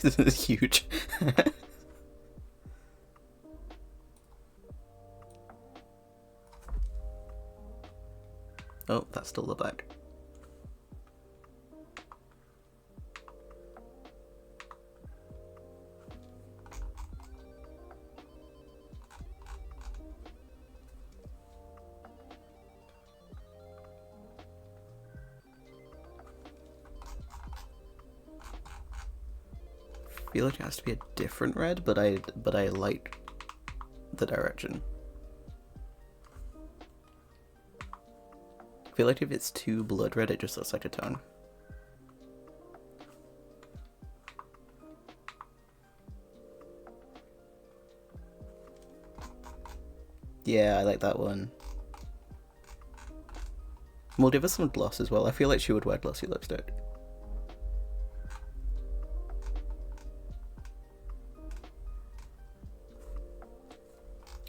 This is huge. Oh, that's still the back. I feel like it has to be a different red, but I like the direction. I feel like if it's too blood red, it just looks like a tongue. Yeah, I like that one. We'll give her some gloss as well. I feel like she would wear glossy lipstick.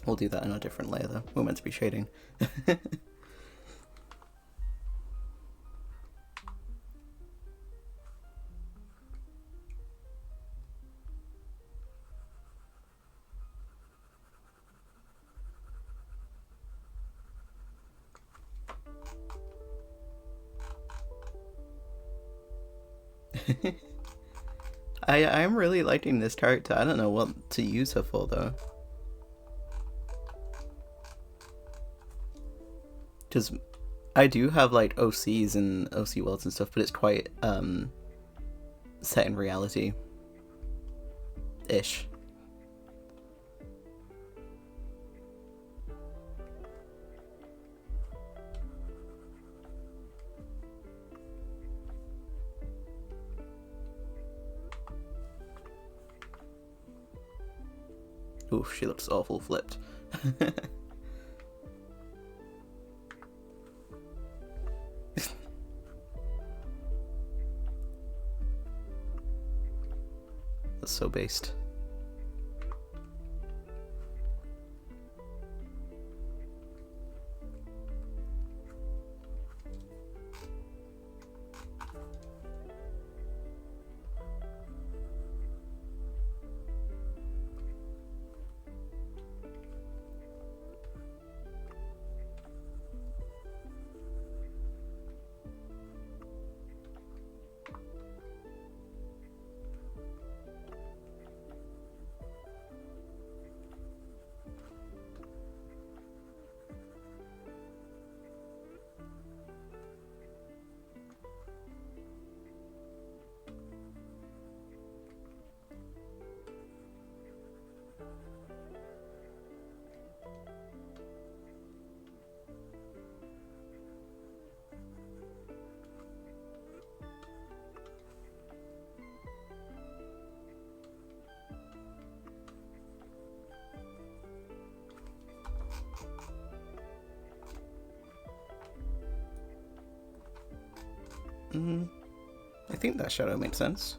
We'll do that in a different layer though. We're meant to be shading. I'm really liking this character. I don't know what to use her for though. Because I do have like OCs and OC worlds and stuff, but it's quite set in reality ish. Oof, she looks awful flipped. That's so based. I think that shadow makes sense.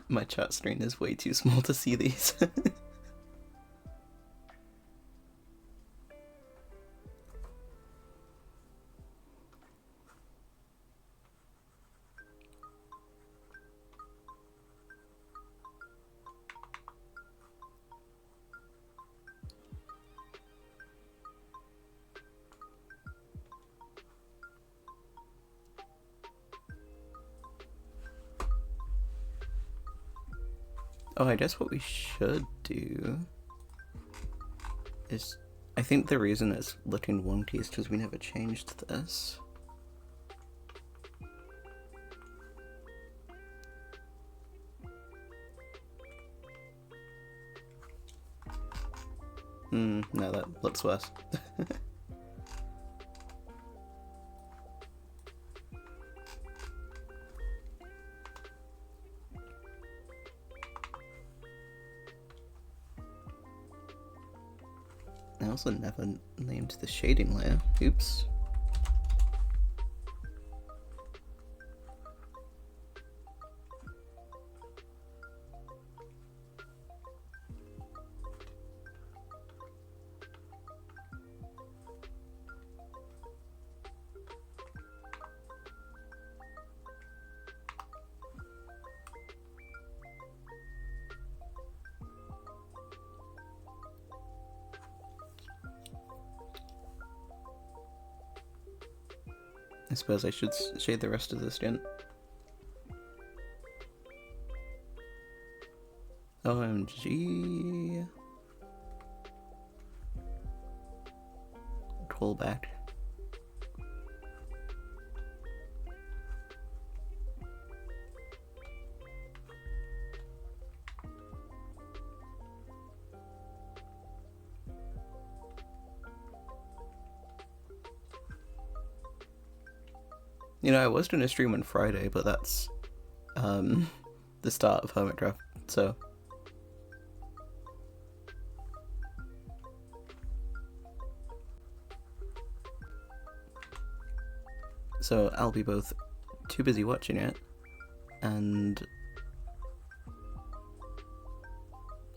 My chat screen is way too small to see these. Oh, I guess what we should do is... I think the reason it's looking wonky is because we never changed this. No, that looks worse. I also never named the shading layer. Oops. I suppose I should shade the rest of this in. OMG. Callback. You know, I was doing a stream on Friday, but that's the start of Hermitcraft, so... So I'll be both too busy watching it, and...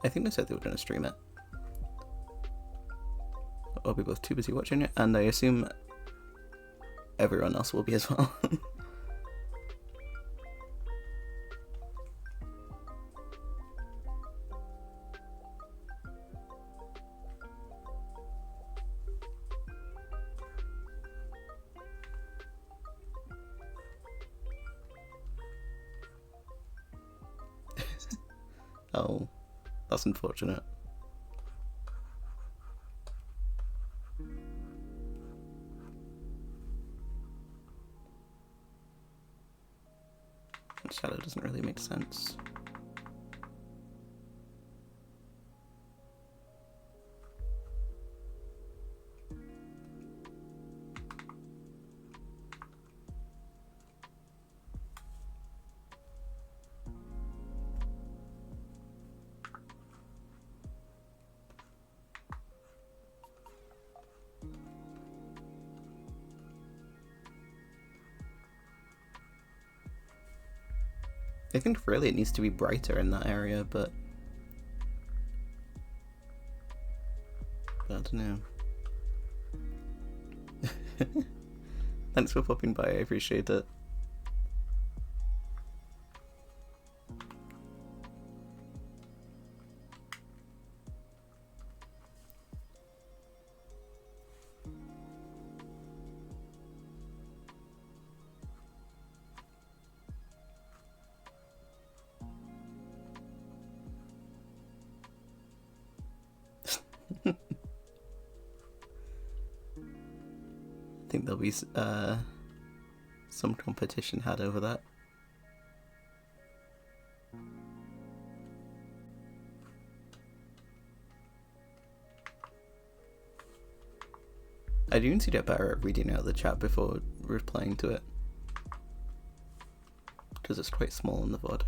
I think they said they were going to stream it. I'll be both too busy watching it, and I assume everyone else will be as well. Oh, that's unfortunate. Shadow doesn't really make sense. I think really it needs to be brighter in that area, but I don't know. Thanks for popping by, I appreciate it. I think there'll be some competition had over that. I do need to get better at reading out the chat before replying to it, because it's quite small in the VOD.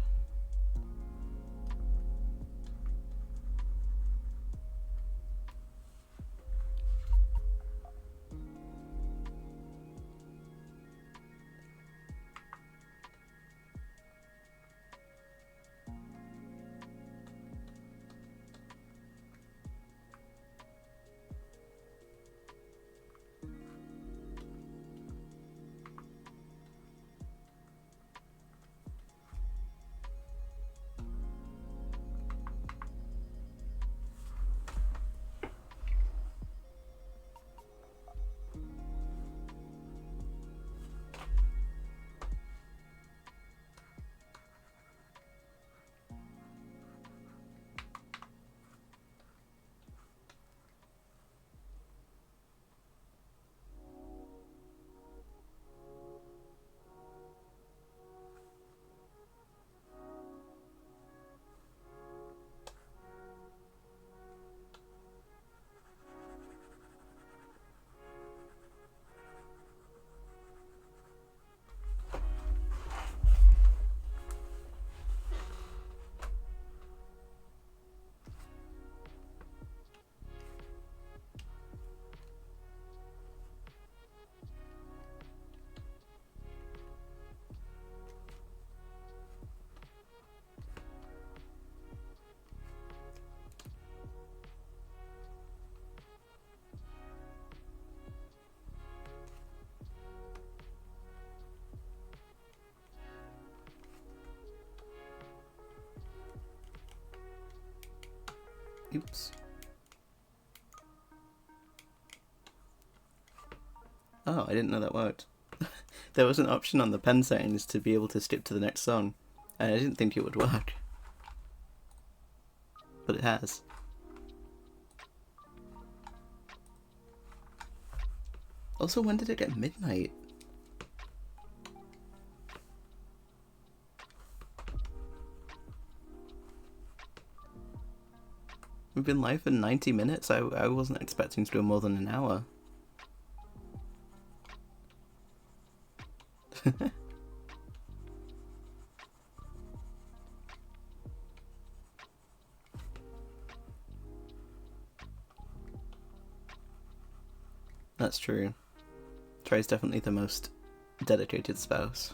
Oops. Oh, I didn't know that worked. There was an option on the pen settings to be able to skip to the next song, and I didn't think it would work. But it has. Also, when did it get midnight? We've been live for 90 minutes. I wasn't expecting to do more than an hour. That's true. Trey's definitely the most dedicated spouse.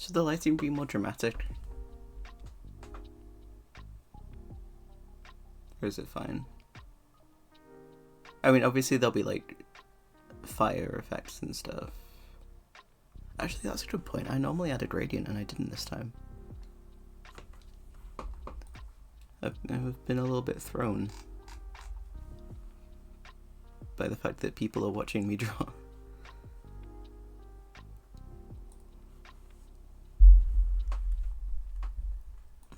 Should the lighting be more dramatic? Or is it fine? I mean, obviously there'll be like fire effects and stuff. Actually, that's a good point. I normally add a gradient and I didn't this time. I've been a little bit thrown by the fact that people are watching me draw.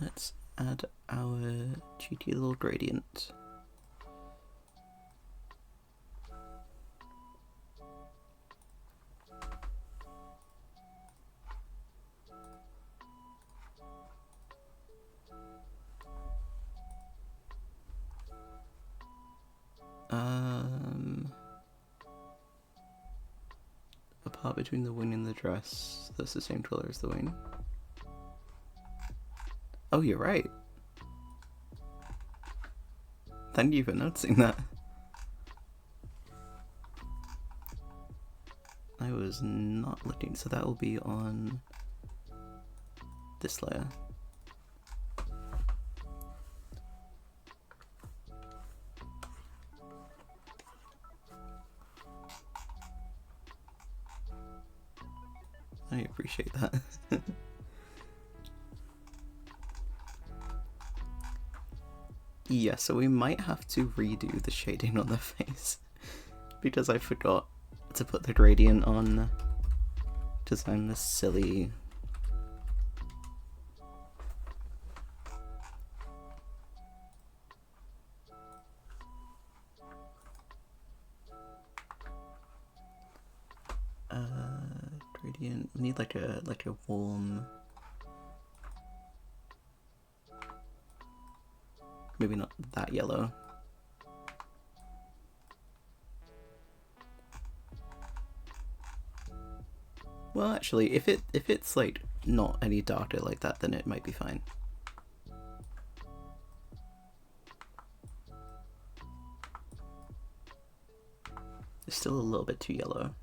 Let's add our cheeky little gradient. A part between the wing and the dress that's the same color as the wing. Oh, you're right. Thank you for noticing that. I was not looking, so that will be on this layer. I appreciate that. Yeah, so we might have to redo the shading on the face because I forgot to put the gradient on because I'm a silly... gradient. We need like a warm... Maybe not that yellow. Well, actually, if it's like not any darker like that, then it might be fine. It's still a little bit too yellow.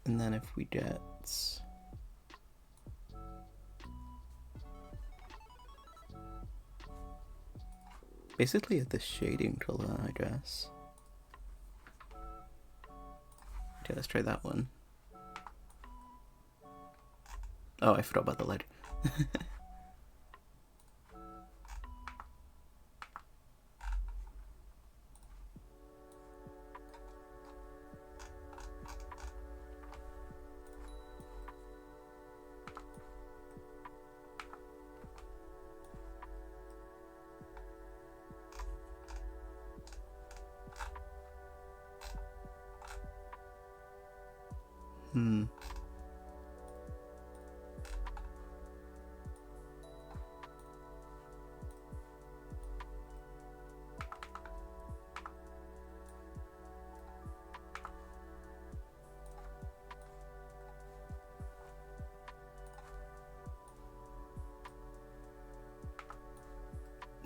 And then if we get basically the shading color, I guess. Okay, let's try that one. Oh, I forgot about the lead.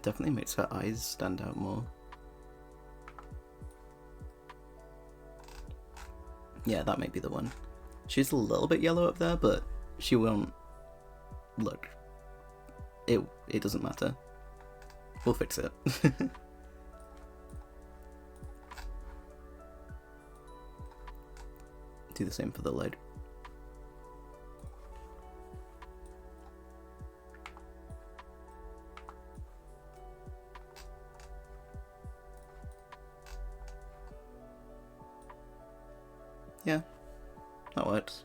Definitely makes her eyes stand out more. Yeah, that might be the one. She's a little bit yellow up there, but she won't look. It doesn't matter. We'll fix it. Do the same for the lid. Yeah, that works.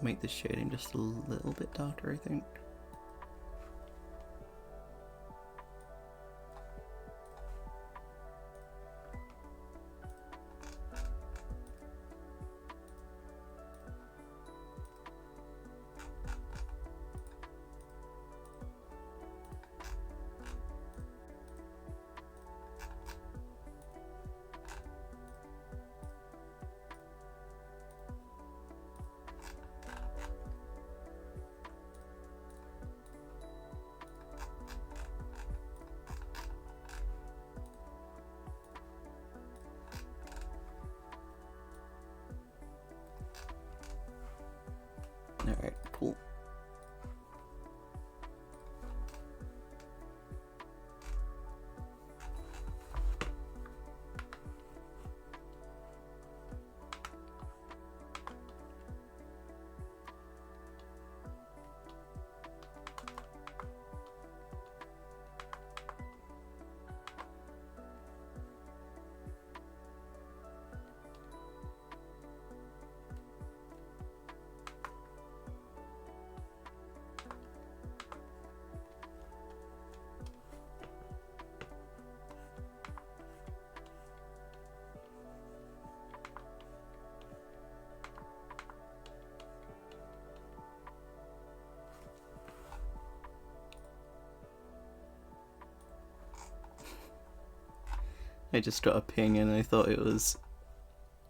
Make the shading just a little bit darker, I think. I just got a ping and I thought it was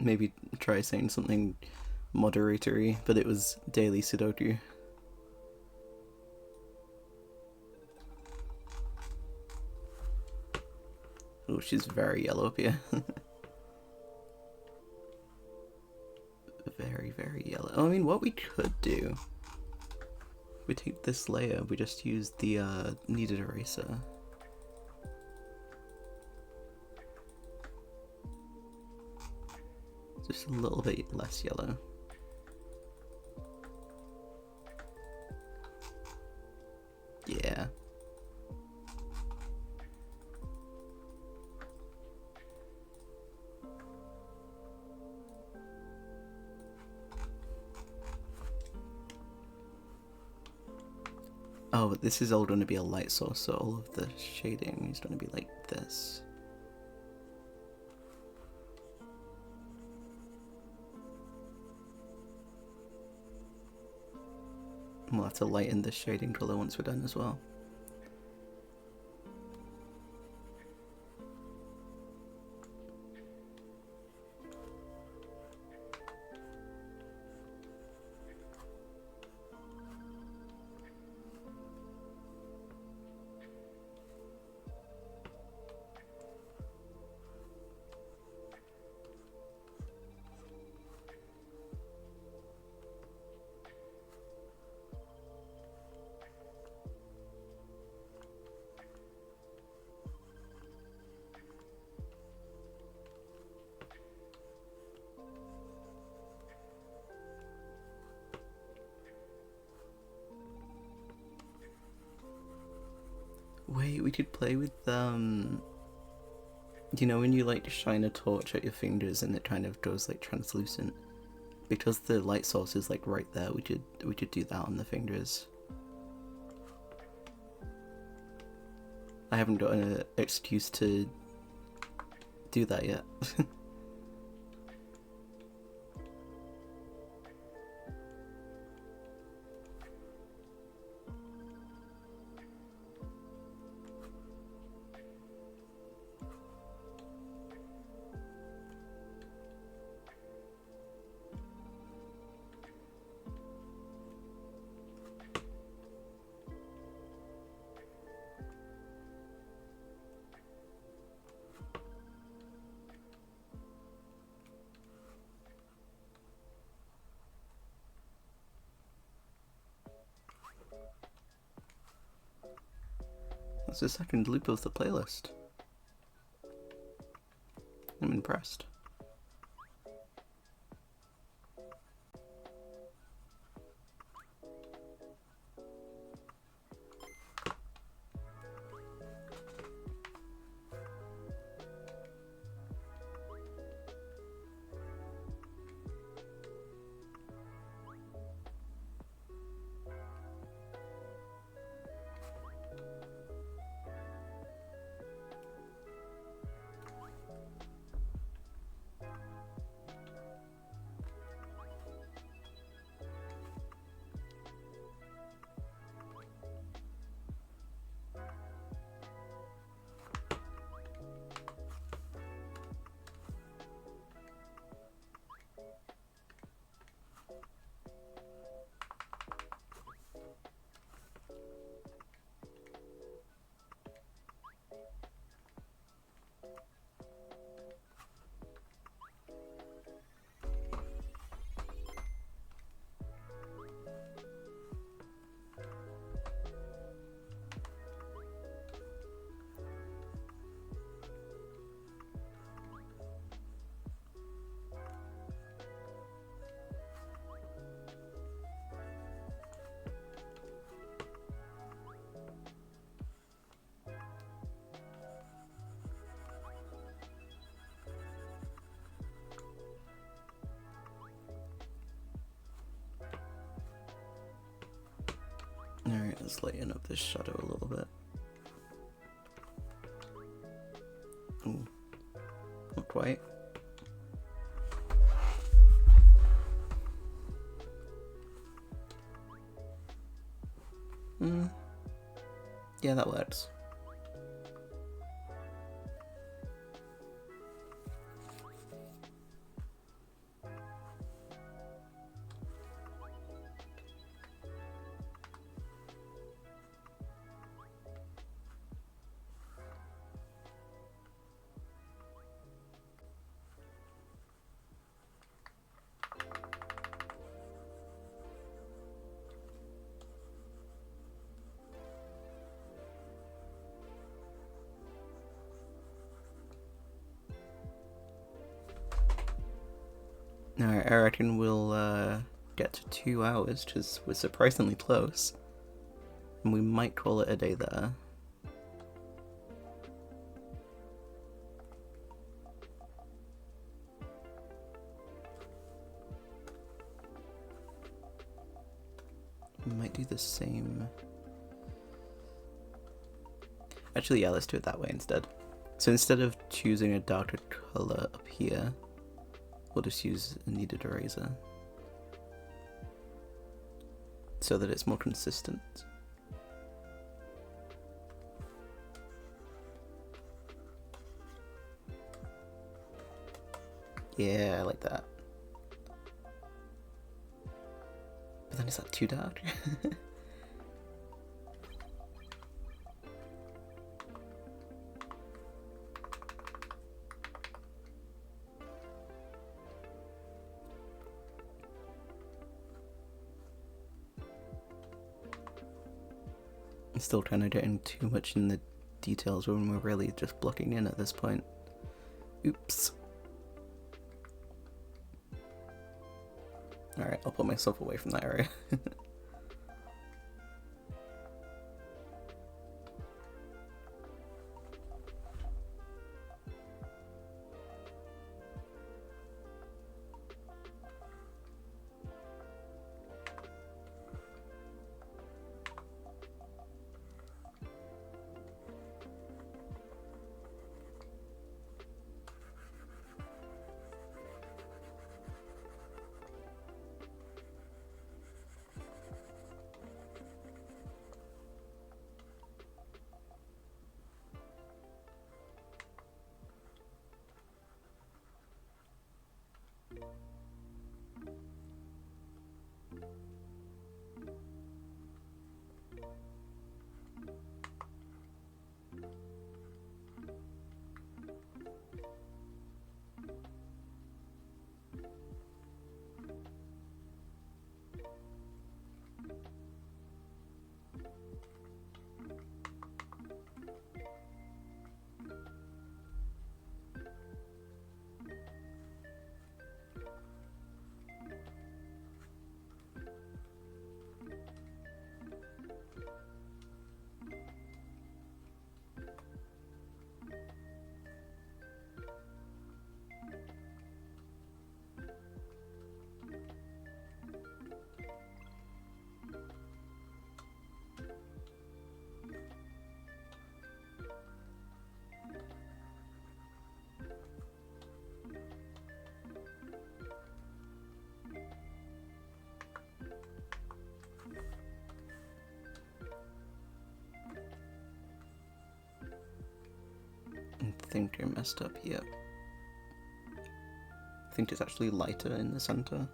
maybe try saying something moderatory, but it was daily Sudoku. Oh, she's very yellow up here. Very, very yellow. Oh, I mean, what we could do, we take this layer, we just use the kneaded eraser. Just a little bit less yellow. Yeah. Oh, but this is all going to be a light source, so all of the shading is going to be like this. We'll have to lighten the shading colour once we're done as well. Wait, we could play with, you know when you like shine a torch at your fingers and it kind of goes like translucent? Because the light source is like right there, we could do that on the fingers. I haven't got an excuse to do that yet. That's the second loop of the playlist. I'm impressed. Alright, let's lighten up this shadow a little bit. Ooh, not quite. Yeah, that works. Alright, I reckon we'll get to 2 hours, because we're surprisingly close. And we might call it a day there. We might do the same. Actually, yeah, let's do it that way instead. So instead of choosing a darker color up here, we'll just use a kneaded eraser so that it's more consistent. Yeah, I like that. But then is that too dark? I'm still trying to get in too much in the details when we're really just blocking in at this point. Oops. Alright, I'll put myself away from that area. I think you're messed up here. I think it's actually lighter in the center.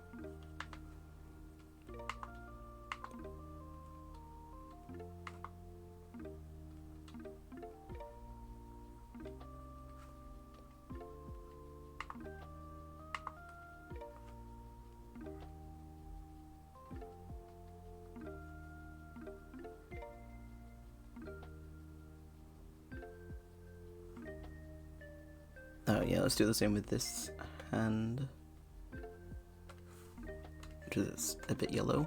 Oh yeah, let's do the same with this hand, which is a bit yellow.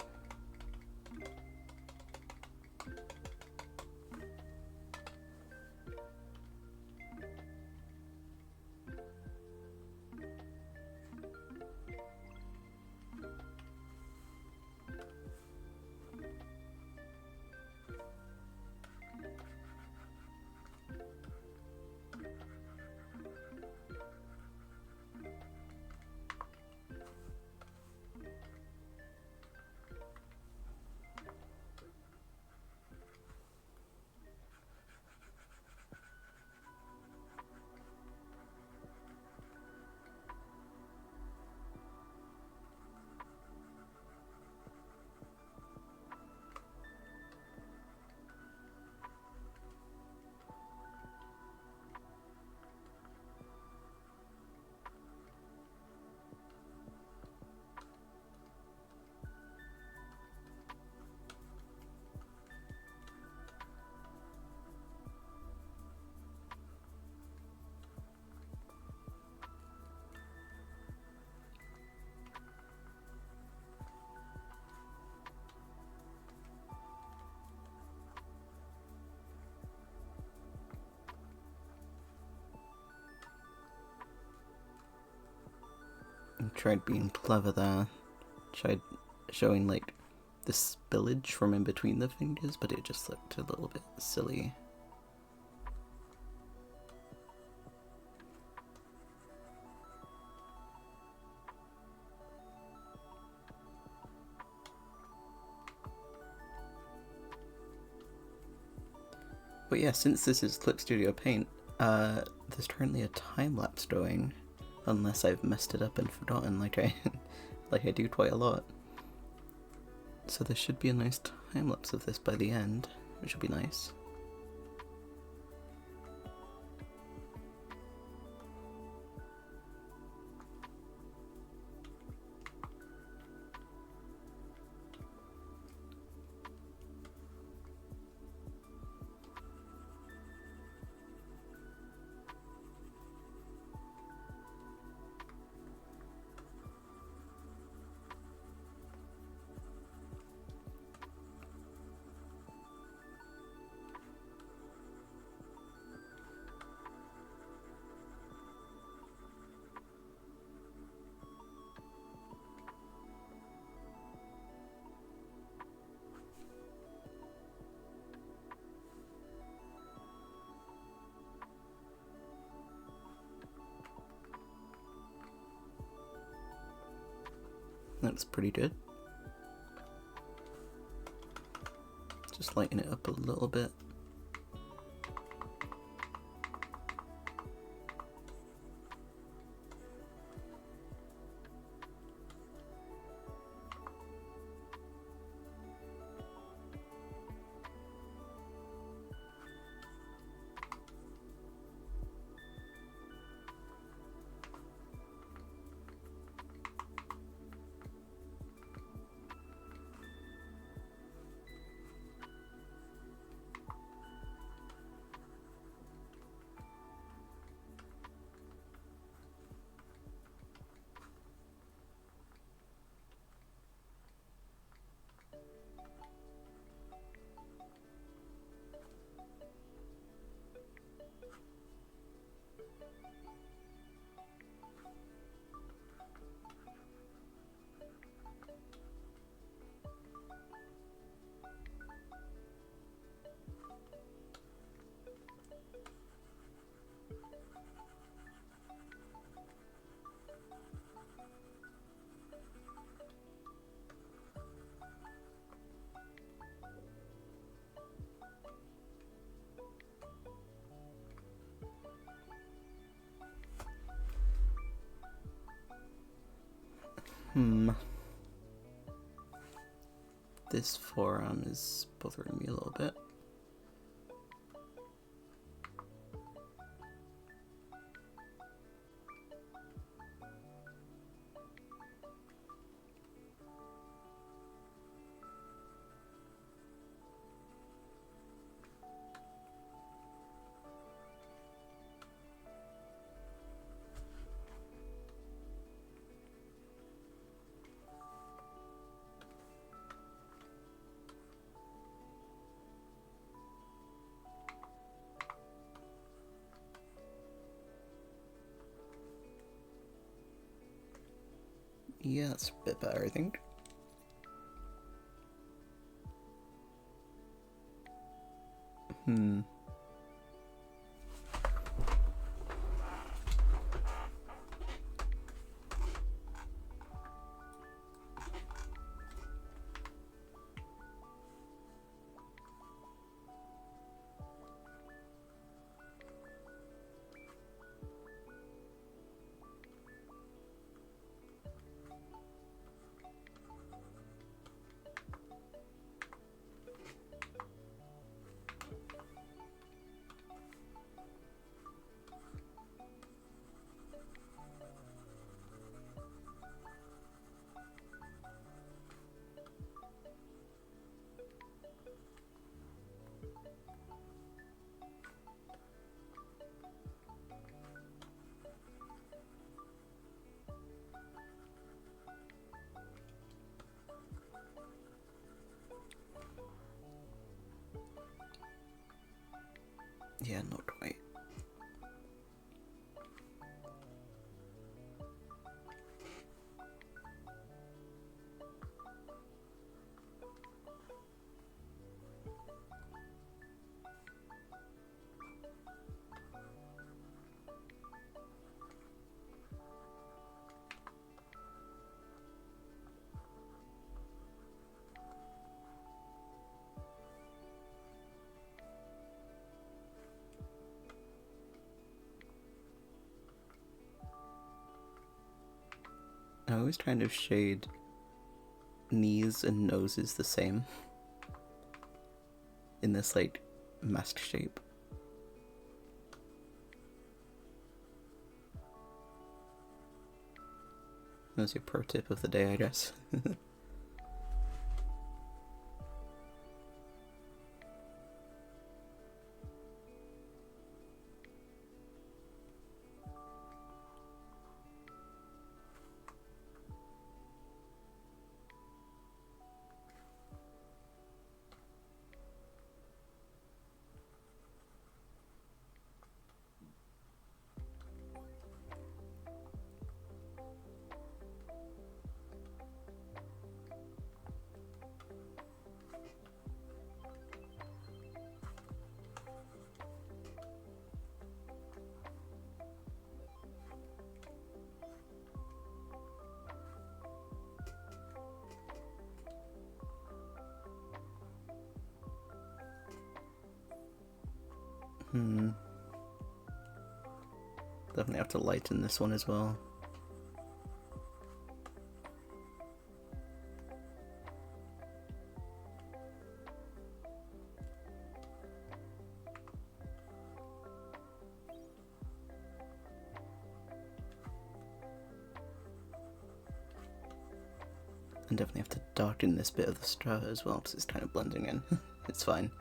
tried being clever there. Tried showing like the spillage from in between the fingers, but it just looked a little bit silly. But yeah, since this is Clip Studio Paint, there's currently a time-lapse going, unless I've messed it up and forgotten like I do quite a lot. So there should be a nice time-lapse of this by the end, which will be nice. That's pretty good. Just lighten it up a little bit. This forearm is bothering me a little bit. Yeah, that's a bit better, I think. Yeah, not quite. I always kind of shade knees and noses the same in this like mask shape. That's your pro tip of the day, I guess. Definitely have to lighten this one as well. And definitely have to darken this bit of the straw as well because it's kind of blending in. It's fine.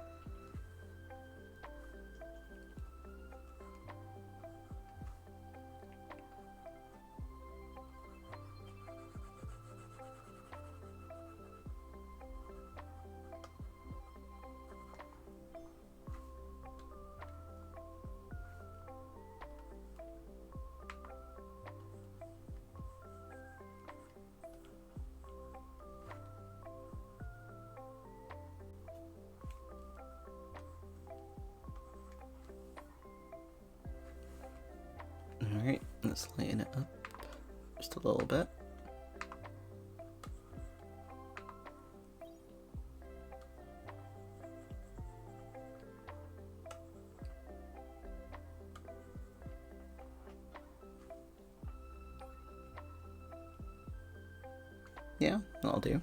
Alright, let's lighten it up just a little bit. Yeah, that'll do.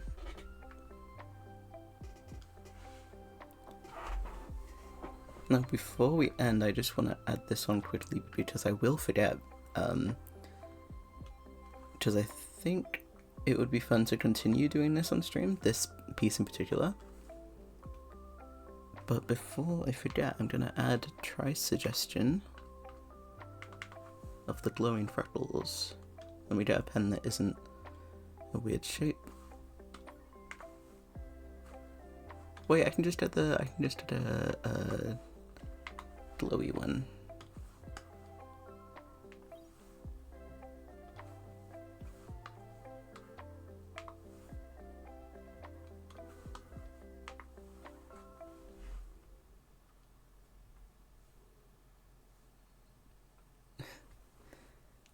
Now, before we end, I just want to add this on quickly because I will forget. Because I think it would be fun to continue doing this on stream, this piece in particular. But before I forget, I'm going to add a try suggestion of the glowing freckles. Let me get a pen that isn't a weird shape. Wait, I can just add a glowy one.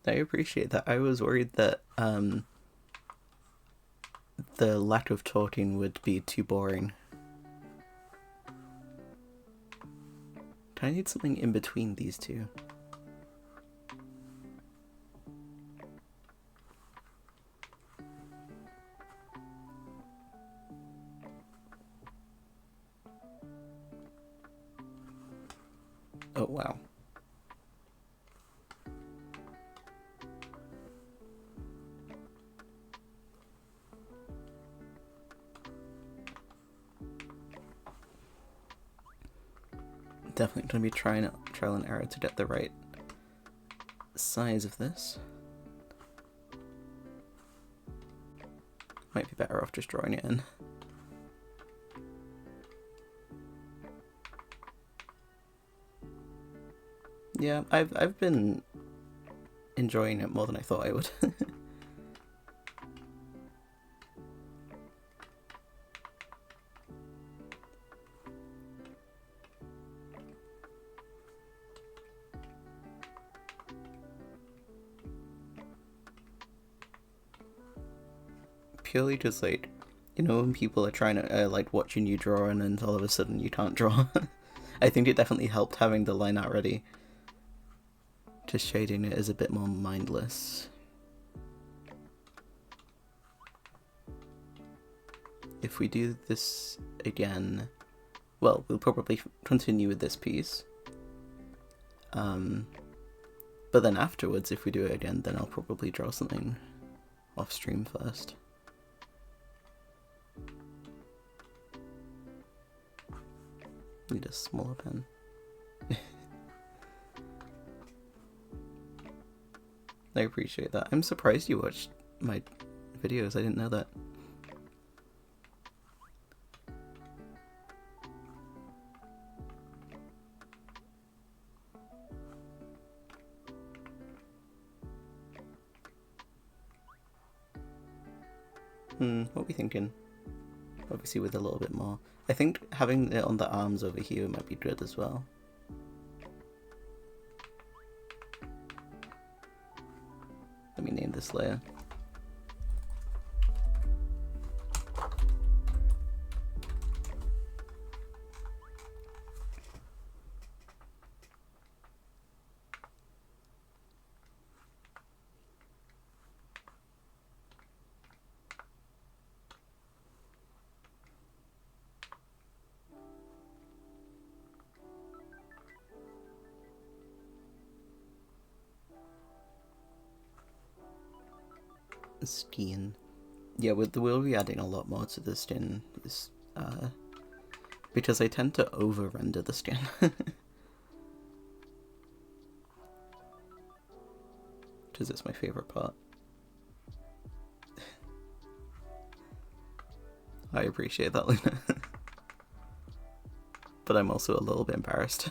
I appreciate that. I was worried that the lack of talking would be too boring. I need something in between these two. Oh, wow. Definitely going to be trial and error to get the right size of this. Might be better off just drawing it in. Yeah, I've been enjoying it more than I thought I would. Purely just like, you know, when people are trying to like watching you draw and then all of a sudden you can't draw. I think it definitely helped having the line art ready. Just shading it is a bit more mindless. if we do this again, well, we'll probably continue with this piece. But then afterwards, if we do it again, then I'll probably draw something off stream first. Need a smaller pen. I appreciate that. I'm surprised you watched my videos. I didn't know that. What are we thinking? Obviously with a little bit more. I think having it on the arms over here might be good as well. Let me name this layer. Skin. Yeah, we'll be adding a lot more to the skin, because I tend to over-render the skin. Because it's my favourite part. I appreciate that, Luna. But I'm also a little bit embarrassed.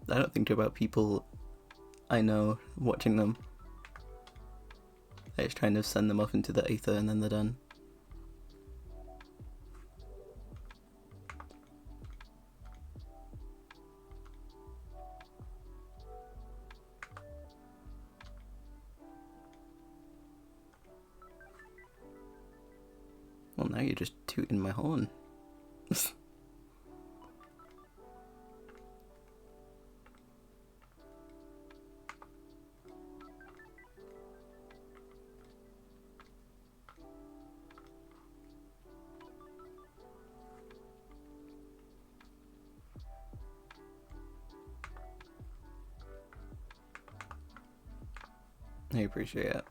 I don't think about people I know watching them. I just kind of send them off into the ether and then they're done. Well, now you're just tooting my horn. I appreciate it.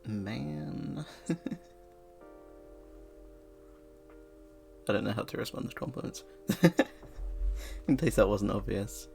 Man. I don't know how to respond to compliments. In case that wasn't obvious.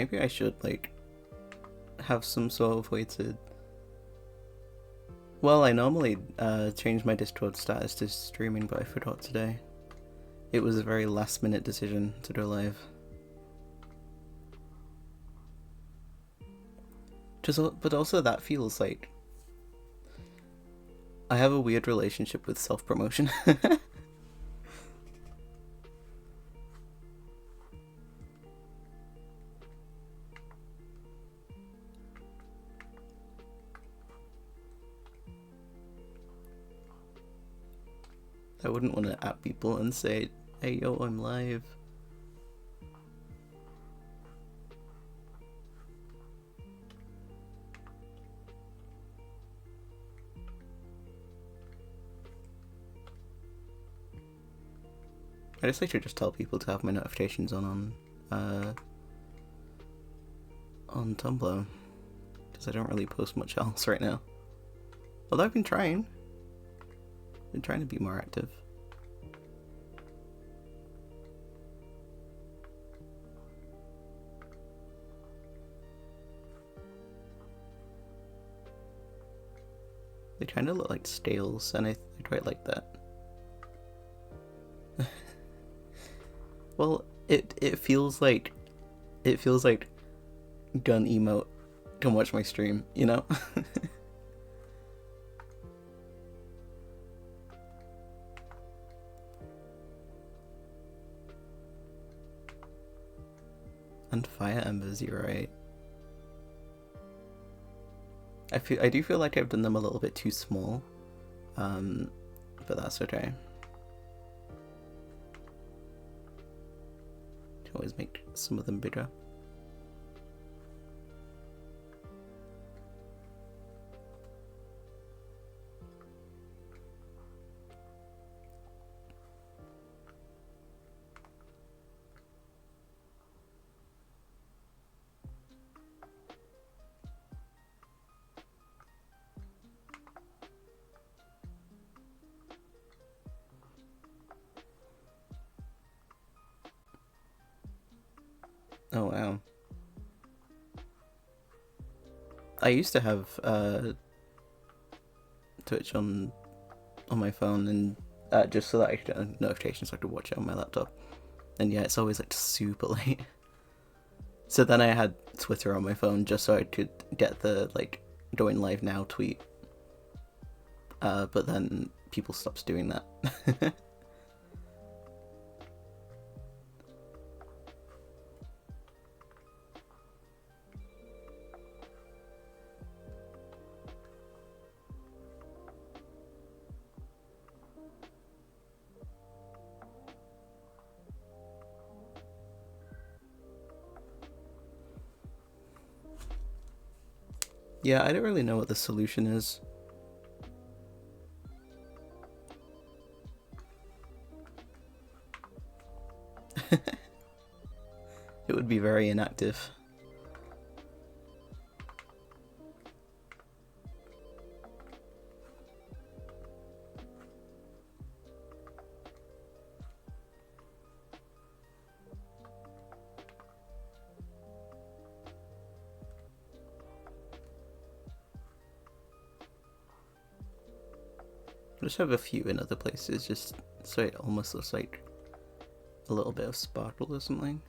maybe I should, like, have some sort of way to... Well, I normally change my Discord status to streaming, but I forgot today. It was a very last-minute decision to go live. But also that feels like... I have a weird relationship with self-promotion. I wouldn't want to at people and say, hey yo, I'm live. I guess I should just tell people to have my notifications on Tumblr, because I don't really post much else right now. Although I've been trying to be more active. They kind of look like stales, and I quite like that. Well, it feels like gun emote can watch my stream, you know? And Fire Ember 08. I do feel like I've done them a little bit too small, but that's okay. Can always make some of them bigger. Oh wow. I used to have Twitch on my phone, and just so that I could get notifications so I could watch it on my laptop. And yeah, it's always like super late. So then I had Twitter on my phone just so I could get the like going live now tweet. But then people stopped doing that. Yeah, I don't really know what the solution is. It would be very inactive. I just have a few in other places, just so it almost looks like a little bit of sparkle or something.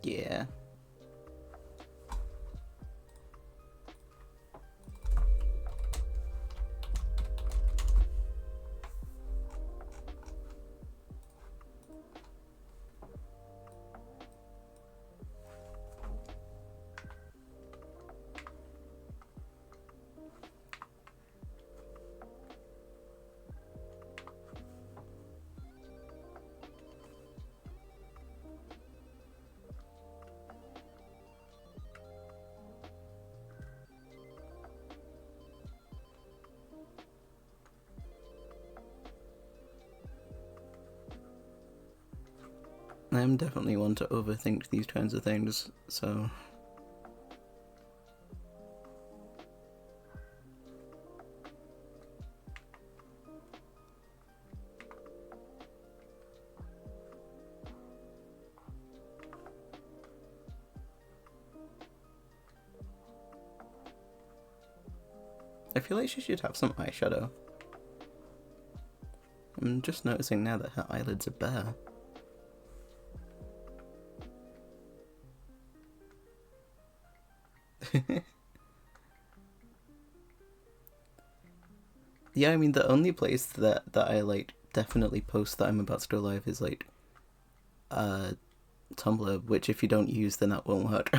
Yeah. I'm definitely one to overthink these kinds of things, so... I feel like she should have some eyeshadow. I'm just noticing now that her eyelids are bare. Yeah, I mean, the only place that I, like, definitely post that I'm about to go live is, like, Tumblr, which if you don't use, then that won't work.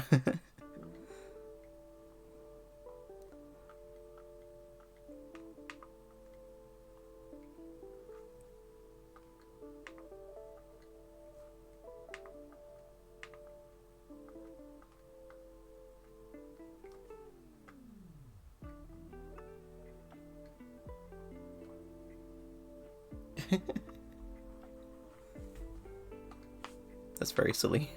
That's very silly.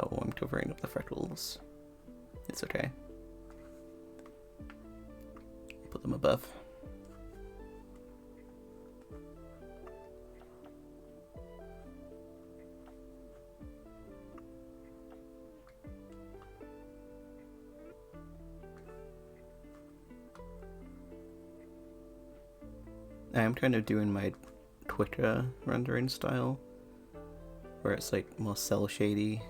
Oh, I'm covering up the freckles. It's okay. Put them above. I am kind of doing my Twitter rendering style, where it's like more cel shady.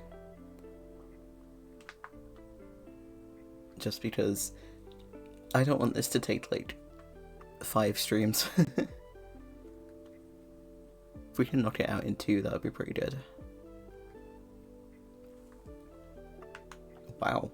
Just because I don't want this to take like 5 streams. If we can knock it out in 2, that would be pretty good. Wow.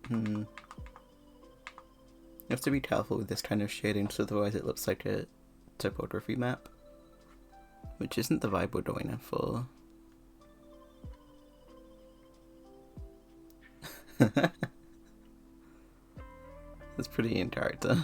You have to be careful with this kind of shading, so otherwise it looks like a topography map, which isn't the vibe we're going for. That's pretty in character.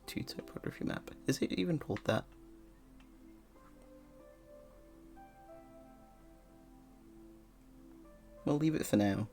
Two topography map. Is it even called that? We'll leave it for now.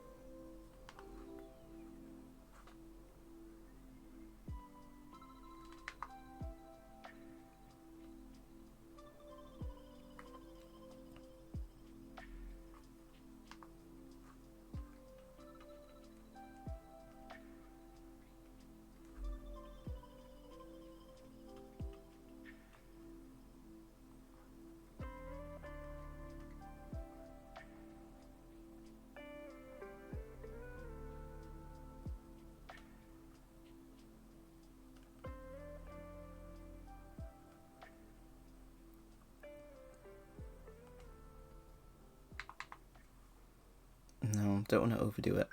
No, don't want to overdo it.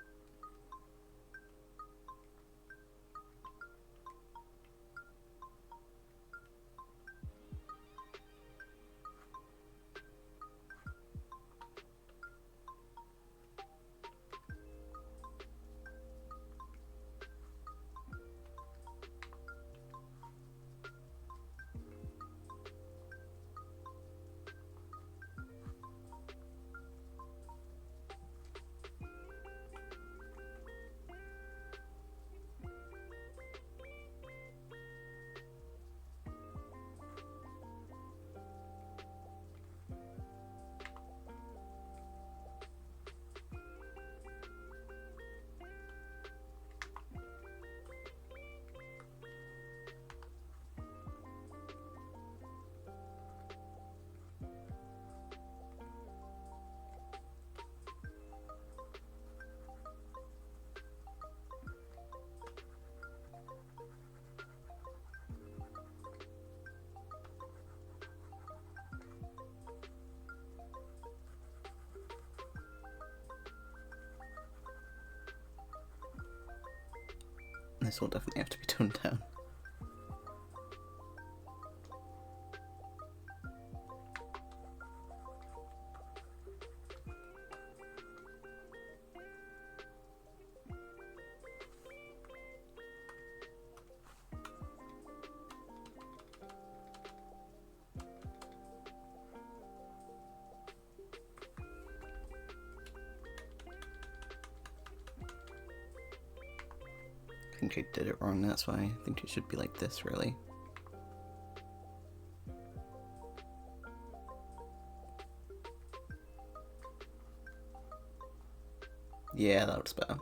This will definitely have to be toned down. I think I did it wrong, that's why. I think it should be like this, really. Yeah, that looks better.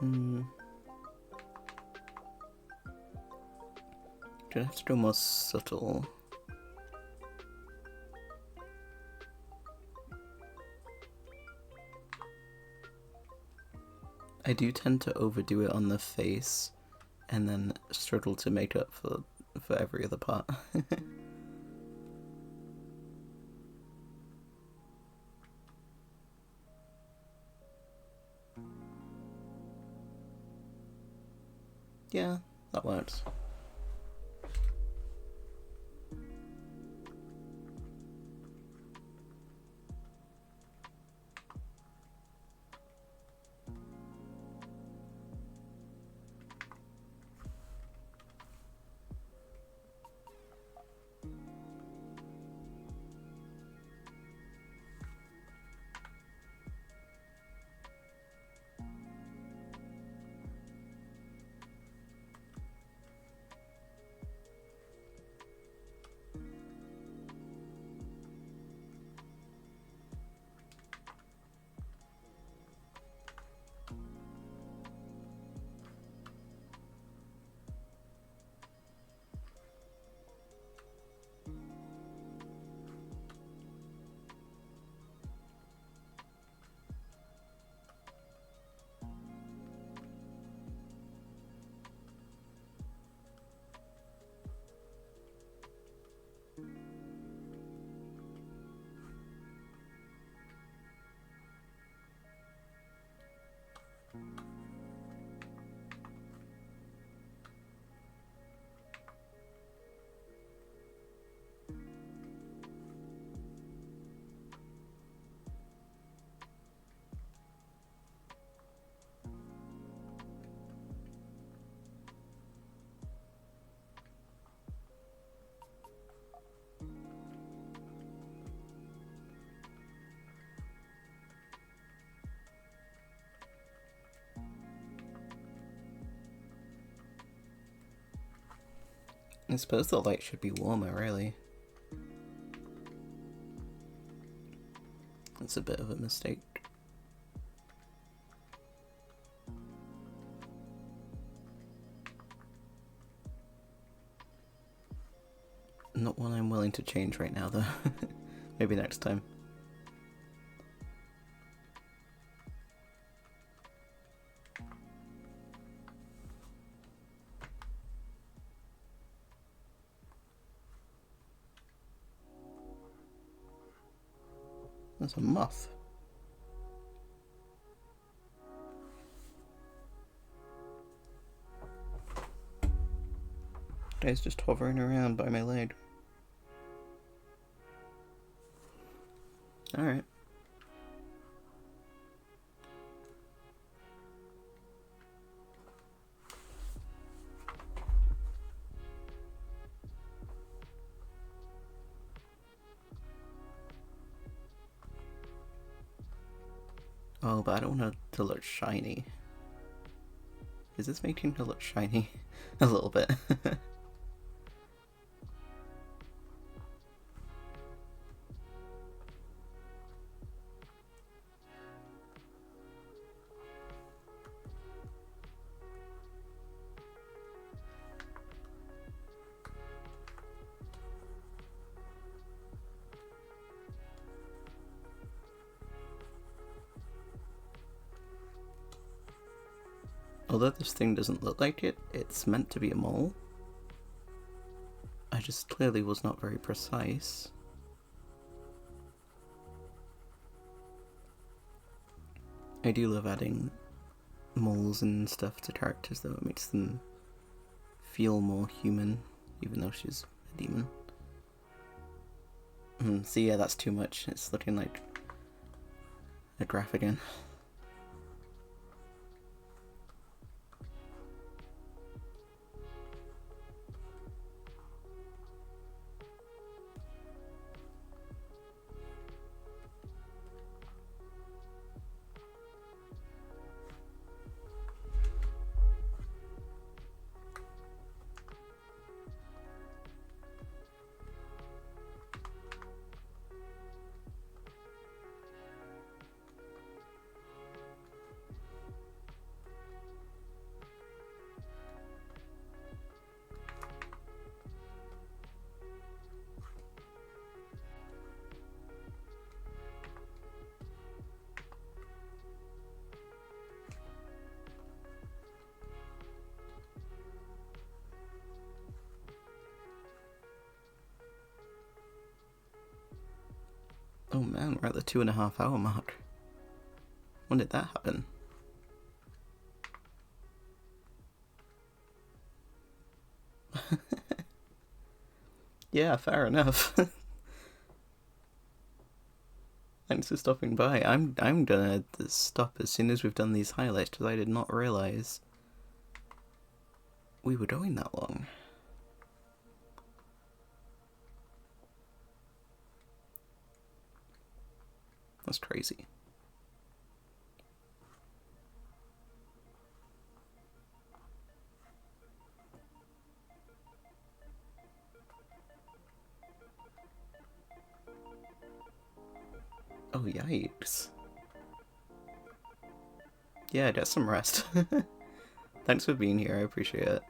Do I have to do more subtle? I do tend to overdo it on the face and then struggle to make up for every other part. Yeah, that works. I suppose the light should be warmer, really. That's a bit of a mistake. Not one I'm willing to change right now, though. Maybe next time. There's a moth. Guy's just hovering around by my leg. Alright. Oh, but I don't want it to look shiny. Is this making it look shiny? A little bit. Although this thing doesn't look like it, it's meant to be a mole. I just clearly was not very precise. I do love adding moles and stuff to characters though, it makes them feel more human, even though she's a demon. So yeah, that's too much, it's looking like a graph again. Oh man, we're at the 2.5 hour mark. When did that happen? Yeah, fair enough. Thanks for stopping by. I'm gonna stop as soon as we've done these highlights because I did not realise we were going that long. That's crazy. Oh, yikes. Yeah, get some rest. Thanks for being here, I appreciate it.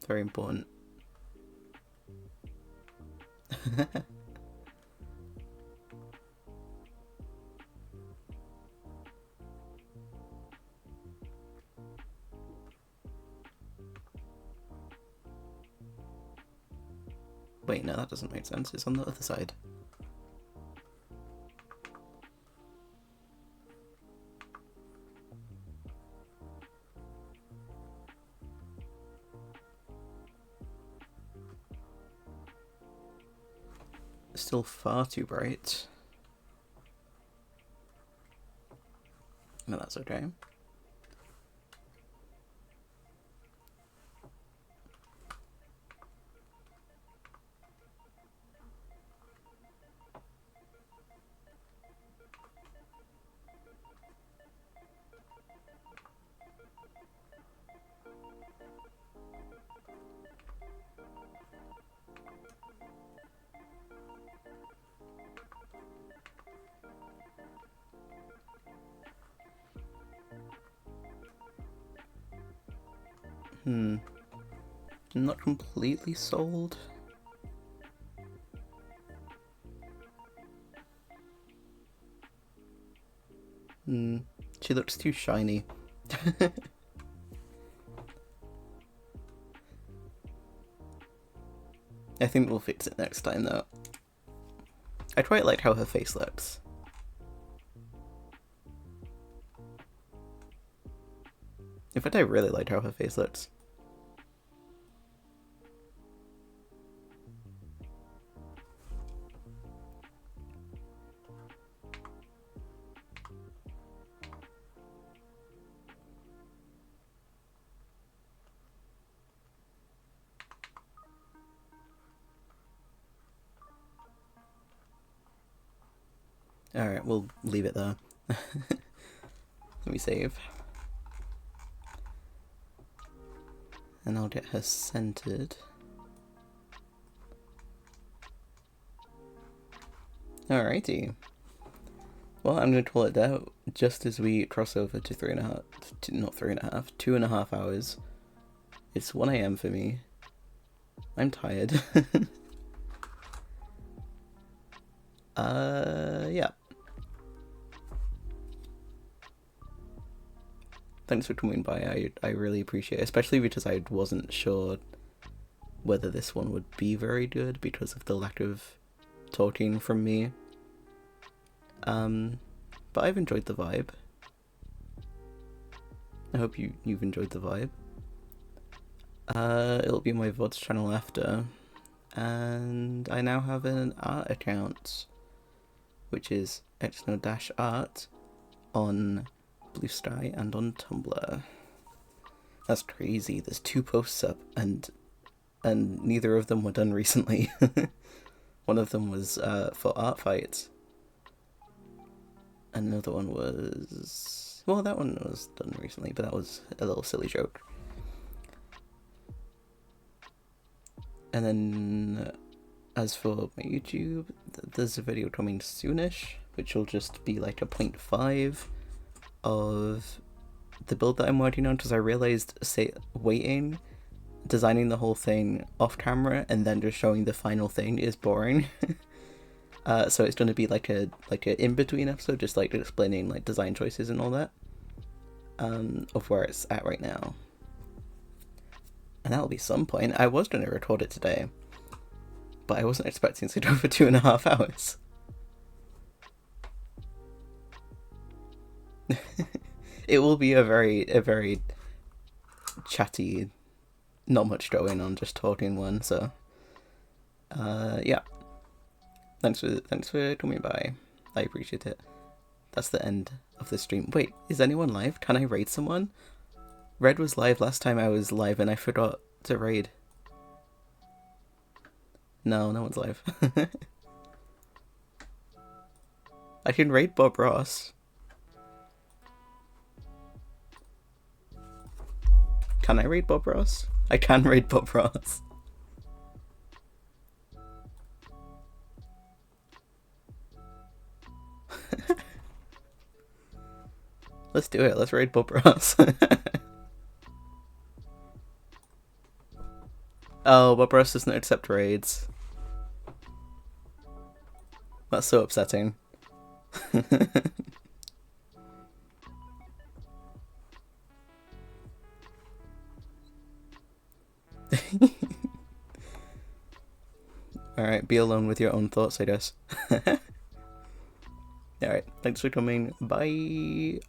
Very important. Wait, no, that doesn't make sense. It's on the other side. Still far too bright. No, that's okay. I'm not completely sold. She looks too shiny. I think we'll fix it next time though. I quite like how her face looks. In fact, I really like how her face looks. Alright, we'll leave it there. Let me save. And I'll get her centered. Alrighty. Well, I'm going to call it out just as we cross over to 2.5 hours. It's 1 AM for me. I'm tired. Yeah. Thanks for coming by. I really appreciate it, especially because I wasn't sure whether this one would be very good because of the lack of talking from me. But I've enjoyed the vibe. I hope you've enjoyed the vibe. It'll be my VODs channel after, and I now have an art account, which is exno-art on Blue Sky and on Tumblr. That's crazy. There's 2 posts up, and neither of them were done recently. One of them was for art fights. Another one was... well, that one was done recently, but that was a little silly joke. And then, as for my YouTube, there's a video coming soonish, which will just be like a 0.5 of the build that I'm working on, because I realized, designing the whole thing off camera and then just showing the final thing is boring. So it's going to be like a in-between episode, just like explaining like design choices and all that, of where it's at right now. And that'll be some point. I was going to record it today, but I wasn't expecting to go for 2.5 hours. It will be a very chatty, not much going on, just talking one. So, yeah. Thanks for coming by. I appreciate it. That's the end of the stream. Wait, is anyone live? Can I raid someone? Red was live last time I was live and I forgot to raid. No one's live. I can raid Bob Ross. Can I raid Bob Ross? I can raid Bob Ross. Let's do it. Let's raid Bob Ross. Oh, Bob Ross doesn't accept raids. That's so upsetting. Alright, be alone with your own thoughts, I guess. Alright, thanks for coming. Bye.